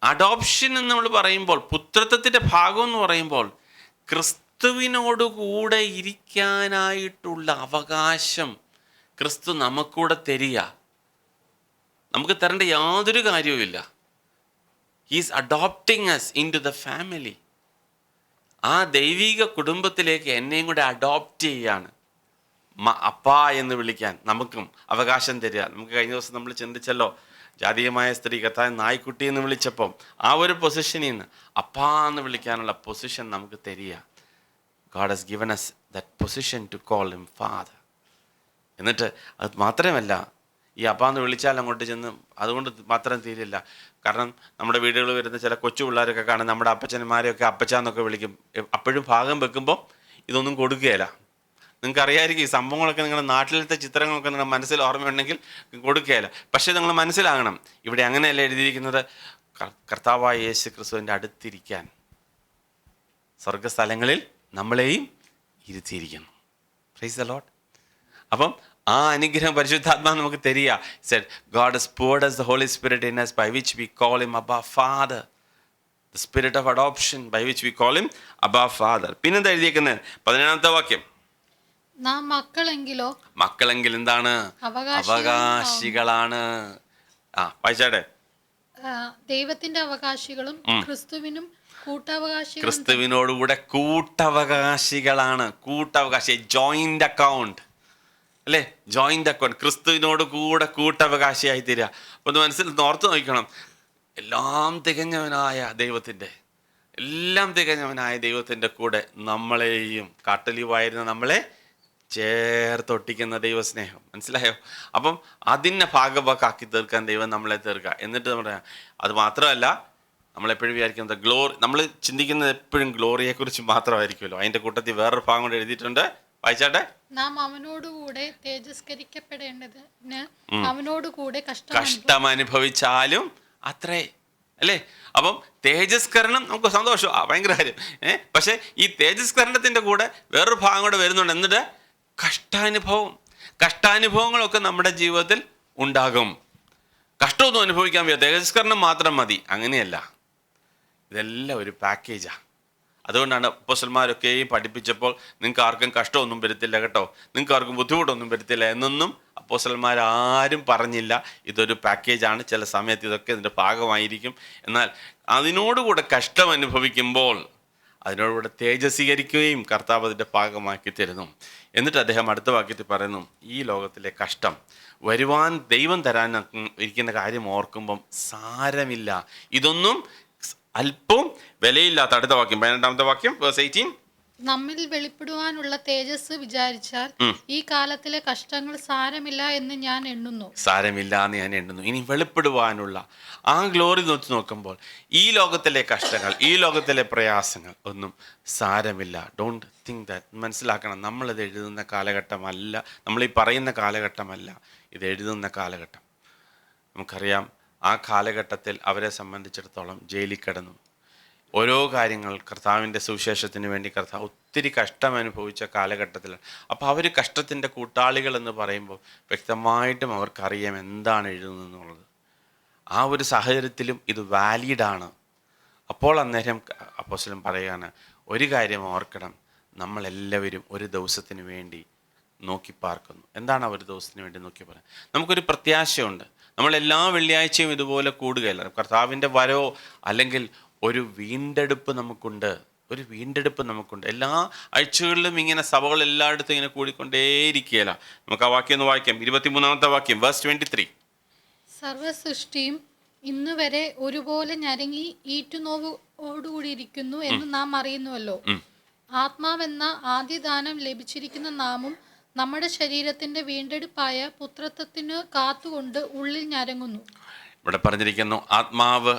അഡോപ്ഷൻ എന്ന് നമ്മൾ പറയുമ്പോൾ, പുത്രത്വത്തിൻ്റെ ഭാഗം എന്ന് പറയുമ്പോൾ, ക്രിസ്തുവിനോടുകൂടെ ഇരിക്കാനായിട്ടുള്ള അവകാശം ക്രിസ്തു നമുക്കൂടെ തരിക. നമുക്ക് തരേണ്ട യാതൊരു കാര്യവുമില്ല. He is adopting us into the family. ആ ദൈവിക കുടുംബത്തിലേക്ക് എന്നെയും കൂടെ അഡോപ്റ്റ് ചെയ്യാണ്. അപ്പാ എന്ന് വിളിക്കാൻ നമുക്കും അവകാശം തരിക. നമുക്ക് കഴിഞ്ഞ ദിവസം നമ്മൾ ചിന്തിച്ചല്ലോ, ജാതീയമായ സ്ത്രീ കർത്താവ് നായ്ക്കുട്ടി എന്ന് വിളിച്ചപ്പം ആ ഒരു പൊസിഷനിൽ നിന്ന് അപ്പാ എന്ന് വിളിക്കാനുള്ള പൊസിഷൻ നമുക്ക് തരിക. God has given us that position to call him father. എന്നിട്ട് അത് മാത്രമല്ല, ഈ അപ്പാന്ന് വിളിച്ചാൽ അങ്ങോട്ട് ചെന്ന് അതുകൊണ്ട് മാത്രം തീരില്ല. കാരണം നമ്മുടെ വീടുകളിൽ വരുന്ന ചില കൊച്ചു പിള്ളേരൊക്കെ കാണും, നമ്മുടെ അപ്പച്ചന്മാരെയൊക്കെ അപ്പച്ചാന്നൊക്കെ വിളിക്കും. അപ്പോഴും ഭാഗം വെക്കുമ്പോൾ ഇതൊന്നും കൊടുക്കുകയില്ല. നിങ്ങൾക്ക് അറിയാമായിരിക്കും ഈ സംഭവങ്ങളൊക്കെ. നിങ്ങളുടെ നാട്ടിലത്തെ ചിത്രങ്ങളൊക്കെ നിങ്ങളുടെ മനസ്സിൽ ഓർമ്മയുണ്ടെങ്കിൽ കൊടുക്കുകയില്ല. പക്ഷേ നിങ്ങൾ മനസ്സിലാകണം, ഇവിടെ അങ്ങനെയല്ല എഴുതിയിരിക്കുന്നത്. കർത്താവായ യേശു ക്രിസ്തുവിൻ്റെ അടുത്തിരിക്കാൻ സ്വർഗസ്ഥലങ്ങളിൽ നമ്മളെയും ഇരുത്തിയിരിക്കുന്നു. Price the Lord. അപ്പം ആ അനുഗ്രഹം പരിശുദ്ധാത്മാവ് നമുക്ക് തരിക. said God has poured us the Holy Spirit in us by which we call him Abba Father. The spirit of adoption by which we call him Abba Father. പിന്നെന്താ എഴുതിയിരിക്കുന്നത്? 17ാമത്തെ വാക്യം. നാം മക്കളെങ്കിൽ എന്താണ്? അവകാശികളാണ്. വായിച്ചാട്ടെ. ദൈവത്തിന്റെ അവകാശികളും ക്രിസ്തുവിനോടുകൂടെ കൂട്ടവകാശികളാണ്. കൂട്ടവകാശി, ജോയിന്റ് അക്കൗണ്ട് അല്ലേ? ജോയിന്റ് അക്കൗണ്ട്, ക്രിസ്തുവിനോട് കൂടെ കൂട്ടവകാശിയായി തീരുക. അപ്പോൾ ഒന്ന് മനസ്സിൽ ഓർത്ത് നോക്കണം, എല്ലാം തികഞ്ഞവനായ ദൈവത്തിൻ്റെ കൂടെ നമ്മളെയും കാട്ടലിവായിരുന്ന നമ്മളെ ചേർത്തൊട്ടിക്കുന്ന ദൈവസ്നേഹം. മനസ്സിലായോ? അപ്പം അതിനെ ഭാഗഭാക്കാക്കി തീർക്കാൻ ദൈവം നമ്മളെ തീർക്കുക. എന്നിട്ട് നമ്മുടെ അത് മാത്രമല്ല, നമ്മളെപ്പോഴും വിചാരിക്കുന്നത് ഗ്ലോറി, നമ്മൾ ചിന്തിക്കുന്നത് എപ്പോഴും ഗ്ലോറിയെക്കുറിച്ച് മാത്രമായിരിക്കുമല്ലോ. അതിൻ്റെ കൂട്ടത്തിൽ വേറൊരു ഭാഗം കൊണ്ട് എഴുതിയിട്ടുണ്ട്. വായിച്ചാട്ടെ. നാം അവനോടുകൂടെ തേജസ്കരിക്കപ്പെടേണ്ടതിന് അവനോടുകൂടെ കഷ്ടം അനുഭവിച്ചാലും അത്രേ അല്ലേ? അപ്പം തേജസ്കരണം നമുക്ക് സന്തോഷം, ഭയങ്കര കാര്യം. പക്ഷെ ഈ തേജസ്കരണത്തിൻ്റെ കൂടെ വേറൊരു ഭാഗം കൂടെ വരുന്നുണ്ട്. എന്നിട്ട് കഷ്ടാനുഭവങ്ങളൊക്കെ നമ്മുടെ ജീവിതത്തിൽ ഉണ്ടാകും. കഷ്ടമൊന്നും അനുഭവിക്കാൻ വയ്യ, തേജസ്കരണം മാത്രം മതി, അങ്ങനെയല്ല. ഇതെല്ലാം ഒരു പാക്കേജാണ്. അതുകൊണ്ടാണ് അപ്പോസ്തലന്മാരൊക്കെയും പഠിപ്പിച്ചപ്പോൾ നിങ്ങൾക്ക് ആർക്കും കഷ്ടമൊന്നും വരുത്തില്ല കേട്ടോ, നിങ്ങൾക്ക് ആർക്കും ബുദ്ധിമുട്ടൊന്നും വരുത്തില്ല എന്നൊന്നും അപ്പോസ്തലന്മാരാരും പറഞ്ഞില്ല. ഇതൊരു പാക്കേജാണ്. ചില സമയത്ത് ഇതൊക്കെ ഇതിൻ്റെ ഭാഗമായിരിക്കും. എന്നാൽ അതിനോടുകൂടെ കഷ്ടം അനുഭവിക്കുമ്പോൾ അതിനോടുകൂടെ തേജസ്വീകരിക്കുകയും കർത്താവ് അതിൻ്റെ ഭാഗമാക്കി തരുന്നു. എന്നിട്ട് അദ്ദേഹം അടുത്ത വാക്യത്തിൽ പറയുന്നു, ഈ ലോകത്തിലെ കഷ്ടം വരുവാൻ ദൈവം തരാൻ ഇരിക്കുന്ന കാര്യം ഓർക്കുമ്പം സാരമില്ല, ഇതൊന്നും അല്പവും വിലയില്ലാത്ത. അടുത്ത വാക്യം, 12ാമത്തെ വാക്യം, വേഴ്സ് 18. നമ്മിൽ വെളിപ്പെടുവാനുള്ള തേജസ് വിചാരിച്ചാൽ ഈ കാലത്തിലെ കഷ്ടങ്ങൾ സാരമില്ല എന്ന് ഞാൻ എണ്ണുന്നു. ഇനി വെളിപ്പെടുവാനുള്ള ആ ഗ്ലോറി നോക്കുമ്പോൾ ഈ ലോകത്തിലെ കഷ്ടങ്ങൾ, ഈ ലോകത്തിലെ പ്രയാസങ്ങൾ ഒന്നും സാരമില്ല. Don't think that. മനസ്സിലാക്കണം, നമ്മളിത് എഴുതുന്ന കാലഘട്ടമല്ല, നമ്മളീ പറയുന്ന കാലഘട്ടമല്ല, ഇത് എഴുതുന്ന കാലഘട്ടം. നമുക്കറിയാം, ആ കാലഘട്ടത്തിൽ അവരെ സംബന്ധിച്ചിടത്തോളം ജയിലിൽ കിടന്നു, ഓരോ കാര്യങ്ങൾ കർത്താവിൻ്റെ സുവിശേഷത്തിന് വേണ്ടി കർത്താവ് ഒത്തിരി കഷ്ടം അനുഭവിച്ച കാലഘട്ടത്തിലാണ്. അപ്പോൾ അവർ കഷ്ടത്തിൻ്റെ കൂട്ടാളികൾ എന്ന് പറയുമ്പോൾ വ്യക്തമായിട്ടും അവർക്കറിയാം എന്താണ് എഴുതുന്നതെന്നുള്ളത്. ആ ഒരു സാഹചര്യത്തിലും ഇത് വാലിഡാണ്. അപ്പോൾ അന്നേരം അപ്പോസ്തലൻ പറയുകയാണ്, ഒരു കാര്യം ഓർക്കണം, നമ്മളെല്ലാവരും ഒരു ദിവസത്തിന് വേണ്ടി നോക്കി പാർക്കുന്നു. എന്താണ് ഒരു ദിവസത്തിന് വേണ്ടി നോക്കി പറയുന്നത്? നമുക്കൊരു പ്രത്യാശയുണ്ട്. നമ്മളെല്ലാ വെള്ളിയാഴ്ചയും ഇതുപോലെ കൂടുകയല്ല. കർത്താവിൻ്റെ വരോ അല്ലെങ്കിൽ ഒരു വീണ്ടെടുപ്പ് നമുക്കുണ്ട്. എല്ലാ ആഴ്ചകളിലും ഇങ്ങനെ സഭകൾ എല്ലായിടത്തും ഇങ്ങനെ കൂടിക്കൊണ്ടേയിരിക്കുകയല്ല. നമുക്ക് ആ വാക്യം ഒന്ന് വായിക്കാം. 23-ാമത്തെ വാക്യം, വേഴ്സ് 23. സർവസൃഷ്ടിയും ഇന്ന് വരെ ഒരുപോലെ ഞരങ്ങി ഈറ്റുനോവോടുകൂടിയിരിക്കുന്നു എന്ന് നാം അറിയുന്നുവല്ലോ. ആത്മാവെന്ന ആദ്യദാനം ലഭിച്ചിരിക്കുന്ന നാമും നമ്മുടെ ശരീരത്തിന്റെ വീണ്ടെടുപ്പായ പുത്രത്വത്തിന് കാത്തുകൊണ്ട് ഉള്ളിൽ ഞരങ്ങുന്നു. ഇവിടെ പറഞ്ഞിരിക്കുന്നു, ആത്മാവ്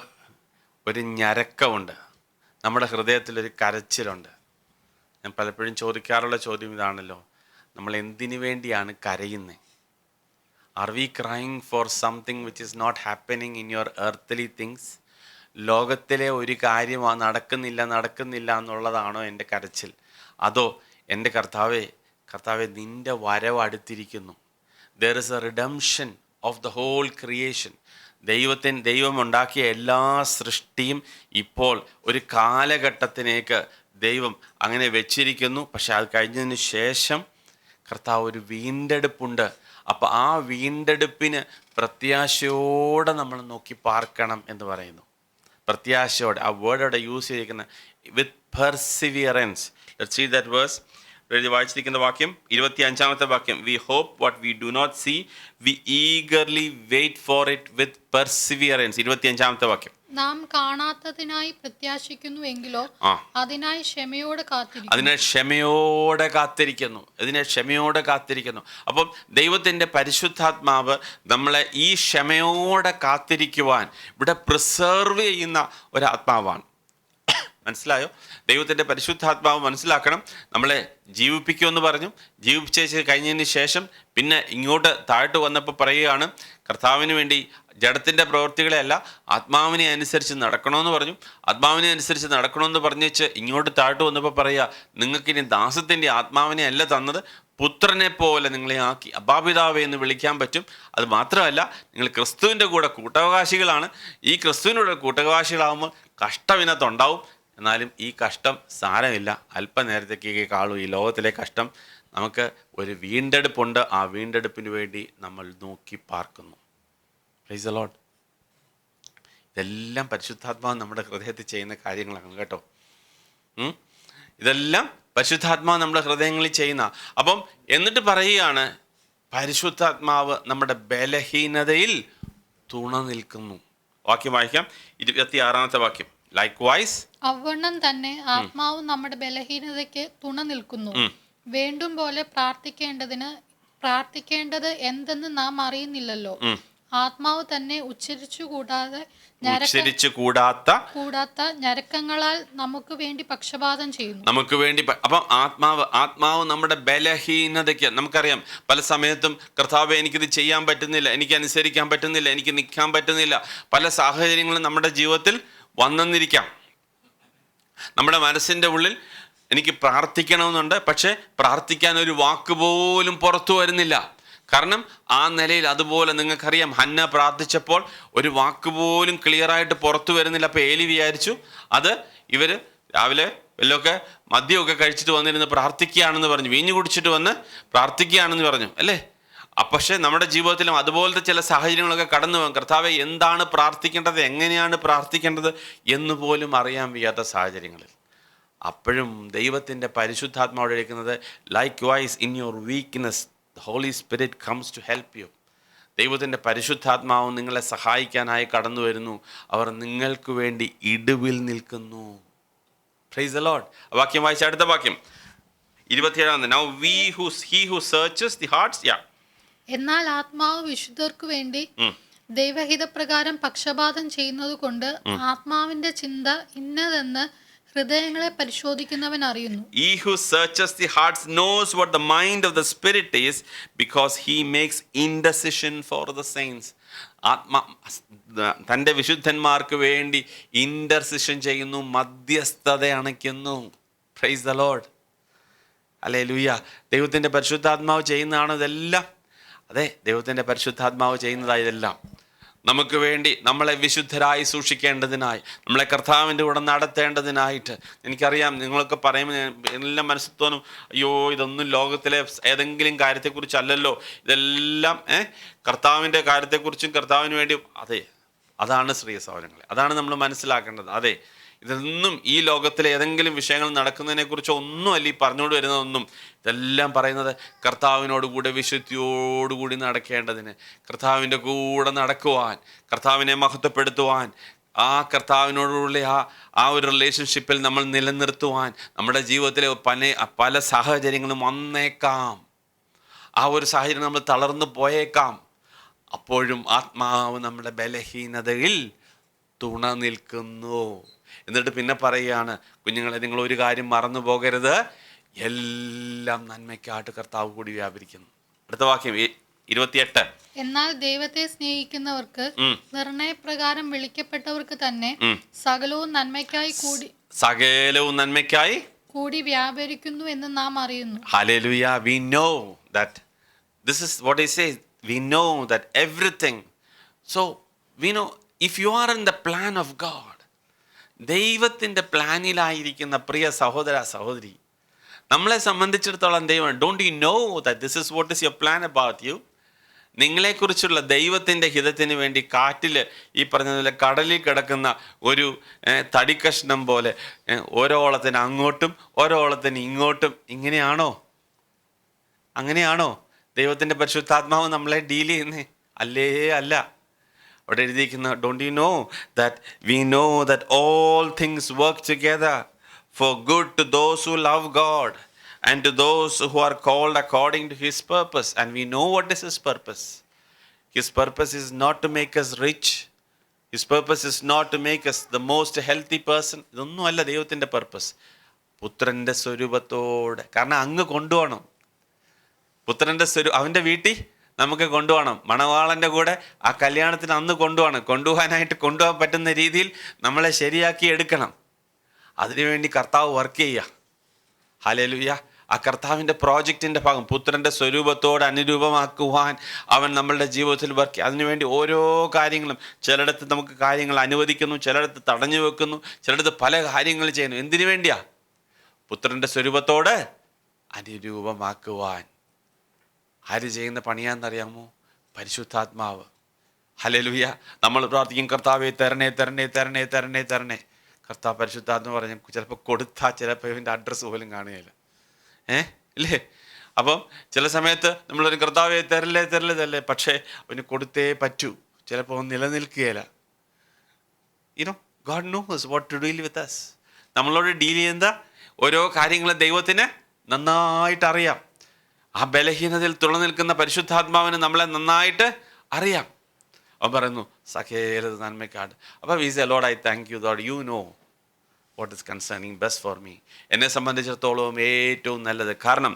ഒരു ഞരക്കമുണ്ട്, നമ്മുടെ ഹൃദയത്തിലൊരു കരച്ചിലുണ്ട്. ഞാൻ പലപ്പോഴും ചോദിക്കാറുള്ള ചോദ്യം ഇതാണല്ലോ, നമ്മൾ എന്തിനു വേണ്ടിയാണ് കരയുന്നത്? Are we crying for something which is not happening in your earthly things? ലോകത്തിലെ ഒരു കാര്യം നടക്കുന്നില്ല എന്നുള്ളതാണോ എൻ്റെ കരച്ചിൽ? അതോ എൻ്റെ കർത്താവേ നിൻ്റെ വരവ് അടുത്തിരിക്കുന്നു. There is a redemption of the whole creation. ദൈവം ഉണ്ടാക്കിയ എല്ലാ സൃഷ്ടിയും ഇപ്പോൾ ഒരു കാലഘട്ടത്തിലേക്ക് ദൈവം അങ്ങനെ വെച്ചിരിക്കുന്നു. പക്ഷെ അത് കഴിഞ്ഞതിന് ശേഷം കർത്താവ് ഒരു വീണ്ടെടുപ്പുണ്ട്. അപ്പോൾ ആ വീണ്ടെടുപ്പിന് പ്രത്യാശയോടെ നമ്മൾ നോക്കി പാർക്കണം എന്ന് പറയുന്നു. പ്രത്യാശയോടെ, ആ വേർഡ് അവിടെ യൂസ് ചെയ്തിരിക്കുന്ന with perseverance. Let's see that verse. വായിച്ചിരിക്കുന്ന വാക്യം 25-ാമത്തെ വാക്യം, we hope what we do not see, we eagerly wait for it with perseverance. 25-ാമത്തെ വാക്യം, നാം കാണാത്തതിനായി പ്രത്യാശിക്കുന്നു എങ്കിലോ അതിനായി ക്ഷമയോടെ കാത്തിരിക്കുന്നു. അപ്പം ദൈവത്തിൻ്റെ പരിശുദ്ധാത്മാവ് നമ്മളെ ഈ ക്ഷമയോടെ കാത്തിരിക്കുവാൻ ഇവിടെ പ്രിസർവ് ചെയ്യുന്ന ഒരാത്മാവാണ്. മനസ്സിലായോ? ദൈവത്തിൻ്റെ പരിശുദ്ധാത്മാവ് മനസ്സിലാക്കണം, നമ്മളെ ജീവിപ്പിക്കുമെന്ന് പറഞ്ഞു. ജീവിപ്പിച്ച് കഴിഞ്ഞതിന് ശേഷം പിന്നെ ഇങ്ങോട്ട് താഴ്ത്തു വന്നപ്പോൾ പറയുകയാണ്, കർത്താവിന് വേണ്ടി ജഡത്തിൻ്റെ പ്രവൃത്തികളെയല്ല ആത്മാവിനെ അനുസരിച്ച് നടക്കണമെന്ന് പറഞ്ഞു. ആത്മാവിനെ അനുസരിച്ച് നടക്കണമെന്ന് പറഞ്ഞേച്ച് ഇങ്ങോട്ട് താഴ്ത്തു വന്നപ്പോൾ പറയുക, നിങ്ങൾക്കിനി ദാസത്തിൻ്റെ ആത്മാവിനെ അല്ല തന്നത്, പുത്രനെ പോലെ നിങ്ങളെ ആക്കി അബ്ബാപിതാവേ എന്ന് വിളിക്കാൻ പറ്റും. അത് മാത്രമല്ല, നിങ്ങൾ ക്രിസ്തുവിൻ്റെ കൂടെ കൂട്ടവകാശികളാണ്. ഈ ക്രിസ്തുവിനോട് കൂട്ടവകാശികളാകുമ്പോൾ കഷ്ടം ഇതിനകത്തുണ്ടാവും. എന്നാലും ഈ കഷ്ടം സാരമില്ല, അല്പനേരത്തേക്ക് കാണും ഈ ലോകത്തിലെ കഷ്ടം. നമുക്ക് ഒരു വീണ്ടെടുപ്പുണ്ട്, ആ വീണ്ടെടുപ്പിന് വേണ്ടി നമ്മൾ നോക്കി പാർക്കുന്നു. Price the Lord. ഇതെല്ലാം പരിശുദ്ധാത്മാവ് നമ്മുടെ ഹൃദയത്തിൽ ചെയ്യുന്ന കാര്യങ്ങളാണ് കേട്ടോ. ഇതെല്ലാം പരിശുദ്ധാത്മാവ് നമ്മുടെ ഹൃദയങ്ങളിൽ ചെയ്യുന്ന. അപ്പം എന്നിട്ട് പറയുകയാണ്, പരിശുദ്ധാത്മാവ് നമ്മുടെ ബലഹീനതയിൽ തുണ നിൽക്കുന്നു. വാക്യം വായിക്കാം, 26-ാമത്തെ വാക്യം. ലൈക്ക്വൈസ് അവണ്ണം തന്നെ ആത്മാവ് നമ്മുടെ ബലഹീനതയ്ക്ക് തുണ നിൽക്കുന്നു. വേണ്ടും പോലെ പ്രാർത്ഥിക്കേണ്ടത് എന്തെന്ന് നാം അറിയുന്നില്ലല്ലോ. ആത്മാവ് തന്നെ ഉച്ചരിച്ചു കൂടാത്ത ഞരക്കങ്ങളാൽ നമുക്ക് വേണ്ടി പക്ഷപാതം ചെയ്യുന്നു. അപ്പം ആത്മാവ് നമ്മുടെ ബലഹീനതയ്ക്ക്, നമുക്കറിയാം പല സമയത്തും കർത്താവേ എനിക്കിത് ചെയ്യാൻ പറ്റുന്നില്ല, എനിക്ക് അനുസരിക്കാൻ പറ്റുന്നില്ല, എനിക്ക് നിൽക്കാൻ പറ്റുന്നില്ല. പല സാഹചര്യങ്ങളും നമ്മുടെ ജീവിതത്തിൽ വന്നെന്നിരിക്കാം. നമ്മുടെ മനസ്സിൻ്റെ ഉള്ളിൽ എനിക്ക് പ്രാർത്ഥിക്കണമെന്നുണ്ട്, പക്ഷേ പ്രാർത്ഥിക്കാൻ ഒരു വാക്ക് പോലും പുറത്തു വരുന്നില്ല. കാരണം ആ നിലയിൽ അതുപോലെ നിങ്ങൾക്കറിയാം, ഹന്ന പ്രാർത്ഥിച്ചപ്പോൾ ഒരു വാക്ക് പോലും ക്ലിയറായിട്ട് പുറത്തു വരുന്നില്ല. അപ്പോൾ ഏലി വിചാരിച്ചു അത് ഇവർ രാവിലെ വല്ലതൊക്കെ മദ്യമൊക്കെ കഴിച്ചിട്ട് വന്നിരുന്ന് പ്രാർത്ഥിക്കുകയാണെന്ന് പറഞ്ഞു, വീഞ്ഞു കുടിച്ചിട്ട് വന്ന് പ്രാർത്ഥിക്കുകയാണെന്ന് പറഞ്ഞു അല്ലേ. പക്ഷേ നമ്മുടെ ജീവിതത്തിലും അതുപോലത്തെ ചില സാഹചര്യങ്ങളൊക്കെ കടന്നു പോകും. കർത്താവെ എന്താണ് പ്രാർത്ഥിക്കേണ്ടത്, എങ്ങനെയാണ് പ്രാർത്ഥിക്കേണ്ടത് എന്ന് പോലും അറിയാൻ വയ്യാത്ത സാഹചര്യങ്ങളിൽ അപ്പോഴും ദൈവത്തിൻ്റെ പരിശുദ്ധാത്മാവോടെ ഇരിക്കുന്നത്, likewise in your weakness the Holy Spirit comes to help you. ദൈവത്തിൻ്റെ പരിശുദ്ധാത്മാവ് നിങ്ങളെ സഹായിക്കാനായി കടന്നു വരുന്നു. അവർ നിങ്ങൾക്ക് വേണ്ടി ഇടിവിൽ നിൽക്കുന്നു. Price the Lord. വാക്യം വായിച്ച അടുത്ത വാക്യം 27. Now he who searches the hearts, എന്നാൽ ആത്മാവ് വിശുദ്ധർക്ക് വേണ്ടി ദൈവഹിതപ്രകാരം പക്ഷപാതം ചെയ്യുന്നത് കൊണ്ട് ആത്മാവിന്റെ ചിന്ത ഇന്നതെന്ന് ഹൃദയങ്ങളെ പരിശോധിക്കുന്നവൻ അറിയുന്നു. He who searches the hearts knows what the mind of the Spirit is, because he makes intercession for the saints. തൻ്റെ വിശുദ്ധന്മാർക്ക് വേണ്ടി ഇന്റർസെഷൻ ചെയ്യുന്നു, മധ്യസ്ഥത അണയ്ക്കുന്നു. Praise the Lord. ഹല്ലേലൂയ. ദൈവത്തിൻ്റെ പരിശുദ്ധാത്മാവ് ചെയ്യുന്നതാണ് ഇതെല്ലാം. അതെ, ദൈവത്തിൻ്റെ പരിശുദ്ധാത്മാവ് ചെയ്യുന്നതായി ഇതെല്ലാം നമുക്ക് വേണ്ടി, നമ്മളെ വിശുദ്ധരായി സൂക്ഷിക്കേണ്ടതിനായി, നമ്മളെ കർത്താവിൻ്റെ കൂടെ നടത്തേണ്ടതിനായിട്ട്. എനിക്കറിയാം നിങ്ങളൊക്കെ പറയുമ്പോൾ എല്ലാം മനസ്സിൽ തോന്നും, അയ്യോ ഇതൊന്നും ലോകത്തിലെ ഏതെങ്കിലും കാര്യത്തെക്കുറിച്ചല്ലല്ലോ, ഇതെല്ലാം കർത്താവിൻ്റെ കാര്യത്തെക്കുറിച്ചും കർത്താവിന് വേണ്ടി. അതെ, അതാണ് പ്രിയ സഹോദരങ്ങളെ, അതാണ് നമ്മൾ മനസ്സിലാക്കേണ്ടത്. അതെ, ഇതൊന്നും ഈ ലോകത്തിലെ ഏതെങ്കിലും വിഷയങ്ങൾ നടക്കുന്നതിനെക്കുറിച്ചോ ഒന്നും അല്ല ഈ പറഞ്ഞുകൊണ്ട് വരുന്നതൊന്നും. ഇതെല്ലാം പറയുന്നത് കർത്താവിനോടുകൂടെ വിശുദ്ധിയോടുകൂടി നടക്കേണ്ടതിന്, കർത്താവിൻ്റെ കൂടെ നടക്കുവാൻ, കർത്താവിനെ മഹത്വപ്പെടുത്തുവാൻ, ആ കർത്താവിനോടുള്ള ആ ഒരു റിലേഷൻഷിപ്പിൽ നമ്മൾ നിലനിർത്തുവാൻ. നമ്മുടെ ജീവിതത്തിലെ പല സാഹചര്യങ്ങളും വന്നേക്കാം, ആ ഒരു സാഹചര്യം നമ്മൾ തളർന്നു പോയേക്കാം. അപ്പോഴും ആത്മാവ് നമ്മുടെ ബലഹീനതയിൽ തുണ നിൽക്കുന്നു. എന്നിട്ട് പിന്നെ പറയുകയാണ്, കുഞ്ഞുങ്ങളെ നിങ്ങൾ ഒരു കാര്യം മറന്നു പോകരുത്, എല്ലാം നന്മയ്ക്കായിട്ട് കർത്താവ് കൂടി വ്യാപരിക്കുന്നു. അടുത്ത വാക്യം 28. എന്നാൽ ദൈവത്തെ സ്നേഹിക്കുന്നവർക്ക് നിർണയപ്രകാരം വിളിക്കപ്പെട്ടവർക്ക് തന്നെ സകലവും നന്മയ്ക്കായി കൂടി വ്യാപരിക്കുന്നു എന്ന് നാം അറിയുന്നു. Hallelujah. We know that this is what he says. We know that everything. So we know if you are in the plan of God, ദൈവത്തിൻ്റെ പ്ലാനിലായിരിക്കുന്ന പ്രിയ സഹോദര സഹോദരി, നമ്മളെ സംബന്ധിച്ചിടത്തോളം ദൈവം, don't you know that this is what is your plan about you? നിങ്ങളെക്കുറിച്ചുള്ള ദൈവത്തിൻ്റെ ഹിതത്തിന് വേണ്ടി കാറ്റിൽ ഈ പറഞ്ഞതുപോലെ കടലിൽ കിടക്കുന്ന ഒരു തടിക്കഷ്ണം പോലെ ഓരോ ഓളത്തിന് അങ്ങോട്ടും ഓരോ ഓളത്തിന് ഇങ്ങോട്ടും, അങ്ങനെയാണോ ദൈവത്തിൻ്റെ പരിശുദ്ധാത്മാവ് നമ്മളെ ഡീൽ ചെയ്യുന്നേ? അല്ലേ അല്ല. അവിടെ എഴുതിയിരിക്കുന്ന, don't you know that we know that all things work together for good to those who love God and to those who are called according to his purpose. And we know what is his purpose. His purpose is not to make us rich. His purpose is not to make us the most healthy person. ഇതൊന്നും അല്ല ദൈവത്തിൻ്റെ purpose. പുത്രൻ്റെ സ്വരൂപത്തോടെ, കാരണം അങ്ങ് കൊണ്ടുപോകണം. പുത്രൻ്റെ അവൻ്റെ വീട്ടിൽ നമുക്ക് കൊണ്ടുപോകണം. മണവാളൻ്റെ കൂടെ ആ കല്യാണത്തിന് അന്ന് കൊണ്ടുപോകാൻ പറ്റുന്ന രീതിയിൽ നമ്മളെ ശരിയാക്കി എടുക്കണം. അതിനുവേണ്ടി കർത്താവ് വർക്ക് ചെയ്യുക. ഹല്ലേലൂയ. ആ കർത്താവിൻ്റെ പ്രോജക്റ്റിൻ്റെ ഭാഗം പുത്രൻ്റെ സ്വരൂപത്തോട് അനുരൂപമാക്കുവാൻ അവൻ നമ്മളുടെ ജീവിതത്തിൽ വർക്ക്. അതിനുവേണ്ടി ഓരോ കാര്യങ്ങളും, ചിലയിടത്ത് നമുക്ക് കാര്യങ്ങൾ അനുവദിക്കുന്നു, ചിലയിടത്ത് തടഞ്ഞു വെക്കുന്നു, ചിലയിടത്ത് പല കാര്യങ്ങൾ ചെയ്യുന്നു. എന്തിനു വേണ്ടിയാ? പുത്രൻ്റെ സ്വരൂപത്തോട് അനുരൂപമാക്കുവാൻ. ആര് ചെയ്യുന്ന പണിയാന്നറിയാമോ? പരിശുദ്ധാത്മാവ്. ഹല്ലേലൂയ. നമ്മൾ പ്രാർത്ഥിക്കും, കർത്താവേ തരണേ തരണേ തരണേ തരണേ തരണേ. കർത്താവ് പരിശുദ്ധാത്മാവ് പറഞ്ഞ് ചിലപ്പോൾ കൊടുത്താൽ ചിലപ്പോൾ ഇവൻ്റെ അഡ്രസ്സ് പോലും കാണുകയില്ല. ഇല്ലേ? അപ്പം ചില സമയത്ത് നമ്മളൊരു കർത്താവേ തരല്ലേ, പക്ഷേ അവന് കൊടുത്തേ പറ്റൂ. ചിലപ്പോൾ നിലനിൽക്കുകയില്ല. God knows what to deal with us. നമ്മളോട് ഡീൽ ചെയ്യുന്ന ഓരോ കാര്യങ്ങളും ദൈവത്തിന് നന്നായിട്ട് അറിയാം. ആ ബലഹീനതയിൽ തുറന്നു നിൽക്കുന്ന പരിശുദ്ധാത്മാവിന് നമ്മളെ നന്നായിട്ട് അറിയാം. അവൻ പറയുന്നു സകലത് നന്മയ്ക്കാട്. അപ്പോൾ we say Lord I thank you Lord, you know what is concerning best for me. എന്നെ സംബന്ധിച്ചിടത്തോളം ഏറ്റവും നല്ലത്, കാരണം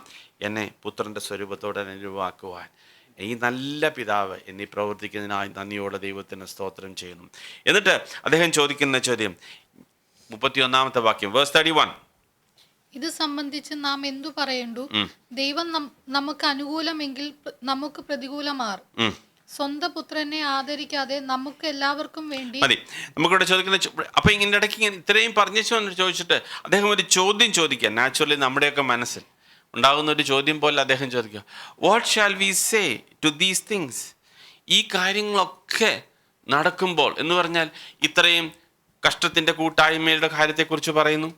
എന്നെ പുത്രൻ്റെ സ്വരൂപത്തോടെ അനുരൂപമാക്കുവാൻ ഈ നല്ല പിതാവ് എന്നീ പ്രവർത്തിക്കുന്നതിനായി നന്ദിയോടെ ദൈവത്തിന് സ്തോത്രം ചെയ്യുന്നു. എന്നിട്ട് അദ്ദേഹം ചോദിക്കുന്ന ചോദ്യം 31 വാക്യം, വേഴ്സ് 31. ഇത് സംബന്ധിച്ച് നാം എന്തു പറയേണ്ടു? ദൈവം നമുക്ക് അനുകൂലമെങ്കിൽ നമുക്ക് പ്രതികൂലമാർ. സ്വന്തം പുത്രനെ ആദരിക്കാതെ നമുക്ക് എല്ലാവർക്കും വേണ്ടി മതി. നമുക്കിവിടെ ചോദിക്കുന്ന, അപ്പൊ ഇങ്ങനെ ഇടയ്ക്ക് ഇത്രയും പറഞ്ഞു ചോദിച്ചിട്ട് അദ്ദേഹം ഒരു ചോദ്യം ചോദിക്കുക. നാച്ചുറലി നമ്മുടെയൊക്കെ മനസ്സിൽ ഉണ്ടാകുന്ന ഒരു ചോദ്യം പോലെ അദ്ദേഹം ചോദിക്കുക, what shall we say to these things? ഈ കാര്യങ്ങളൊക്കെ നടക്കുമ്പോൾ എന്ന് പറഞ്ഞാൽ ഇത്രയും കഷ്ടത്തിൻ്റെ കൂട്ടായ്മയുടെ കാര്യത്തെക്കുറിച്ച് പറയുന്നു.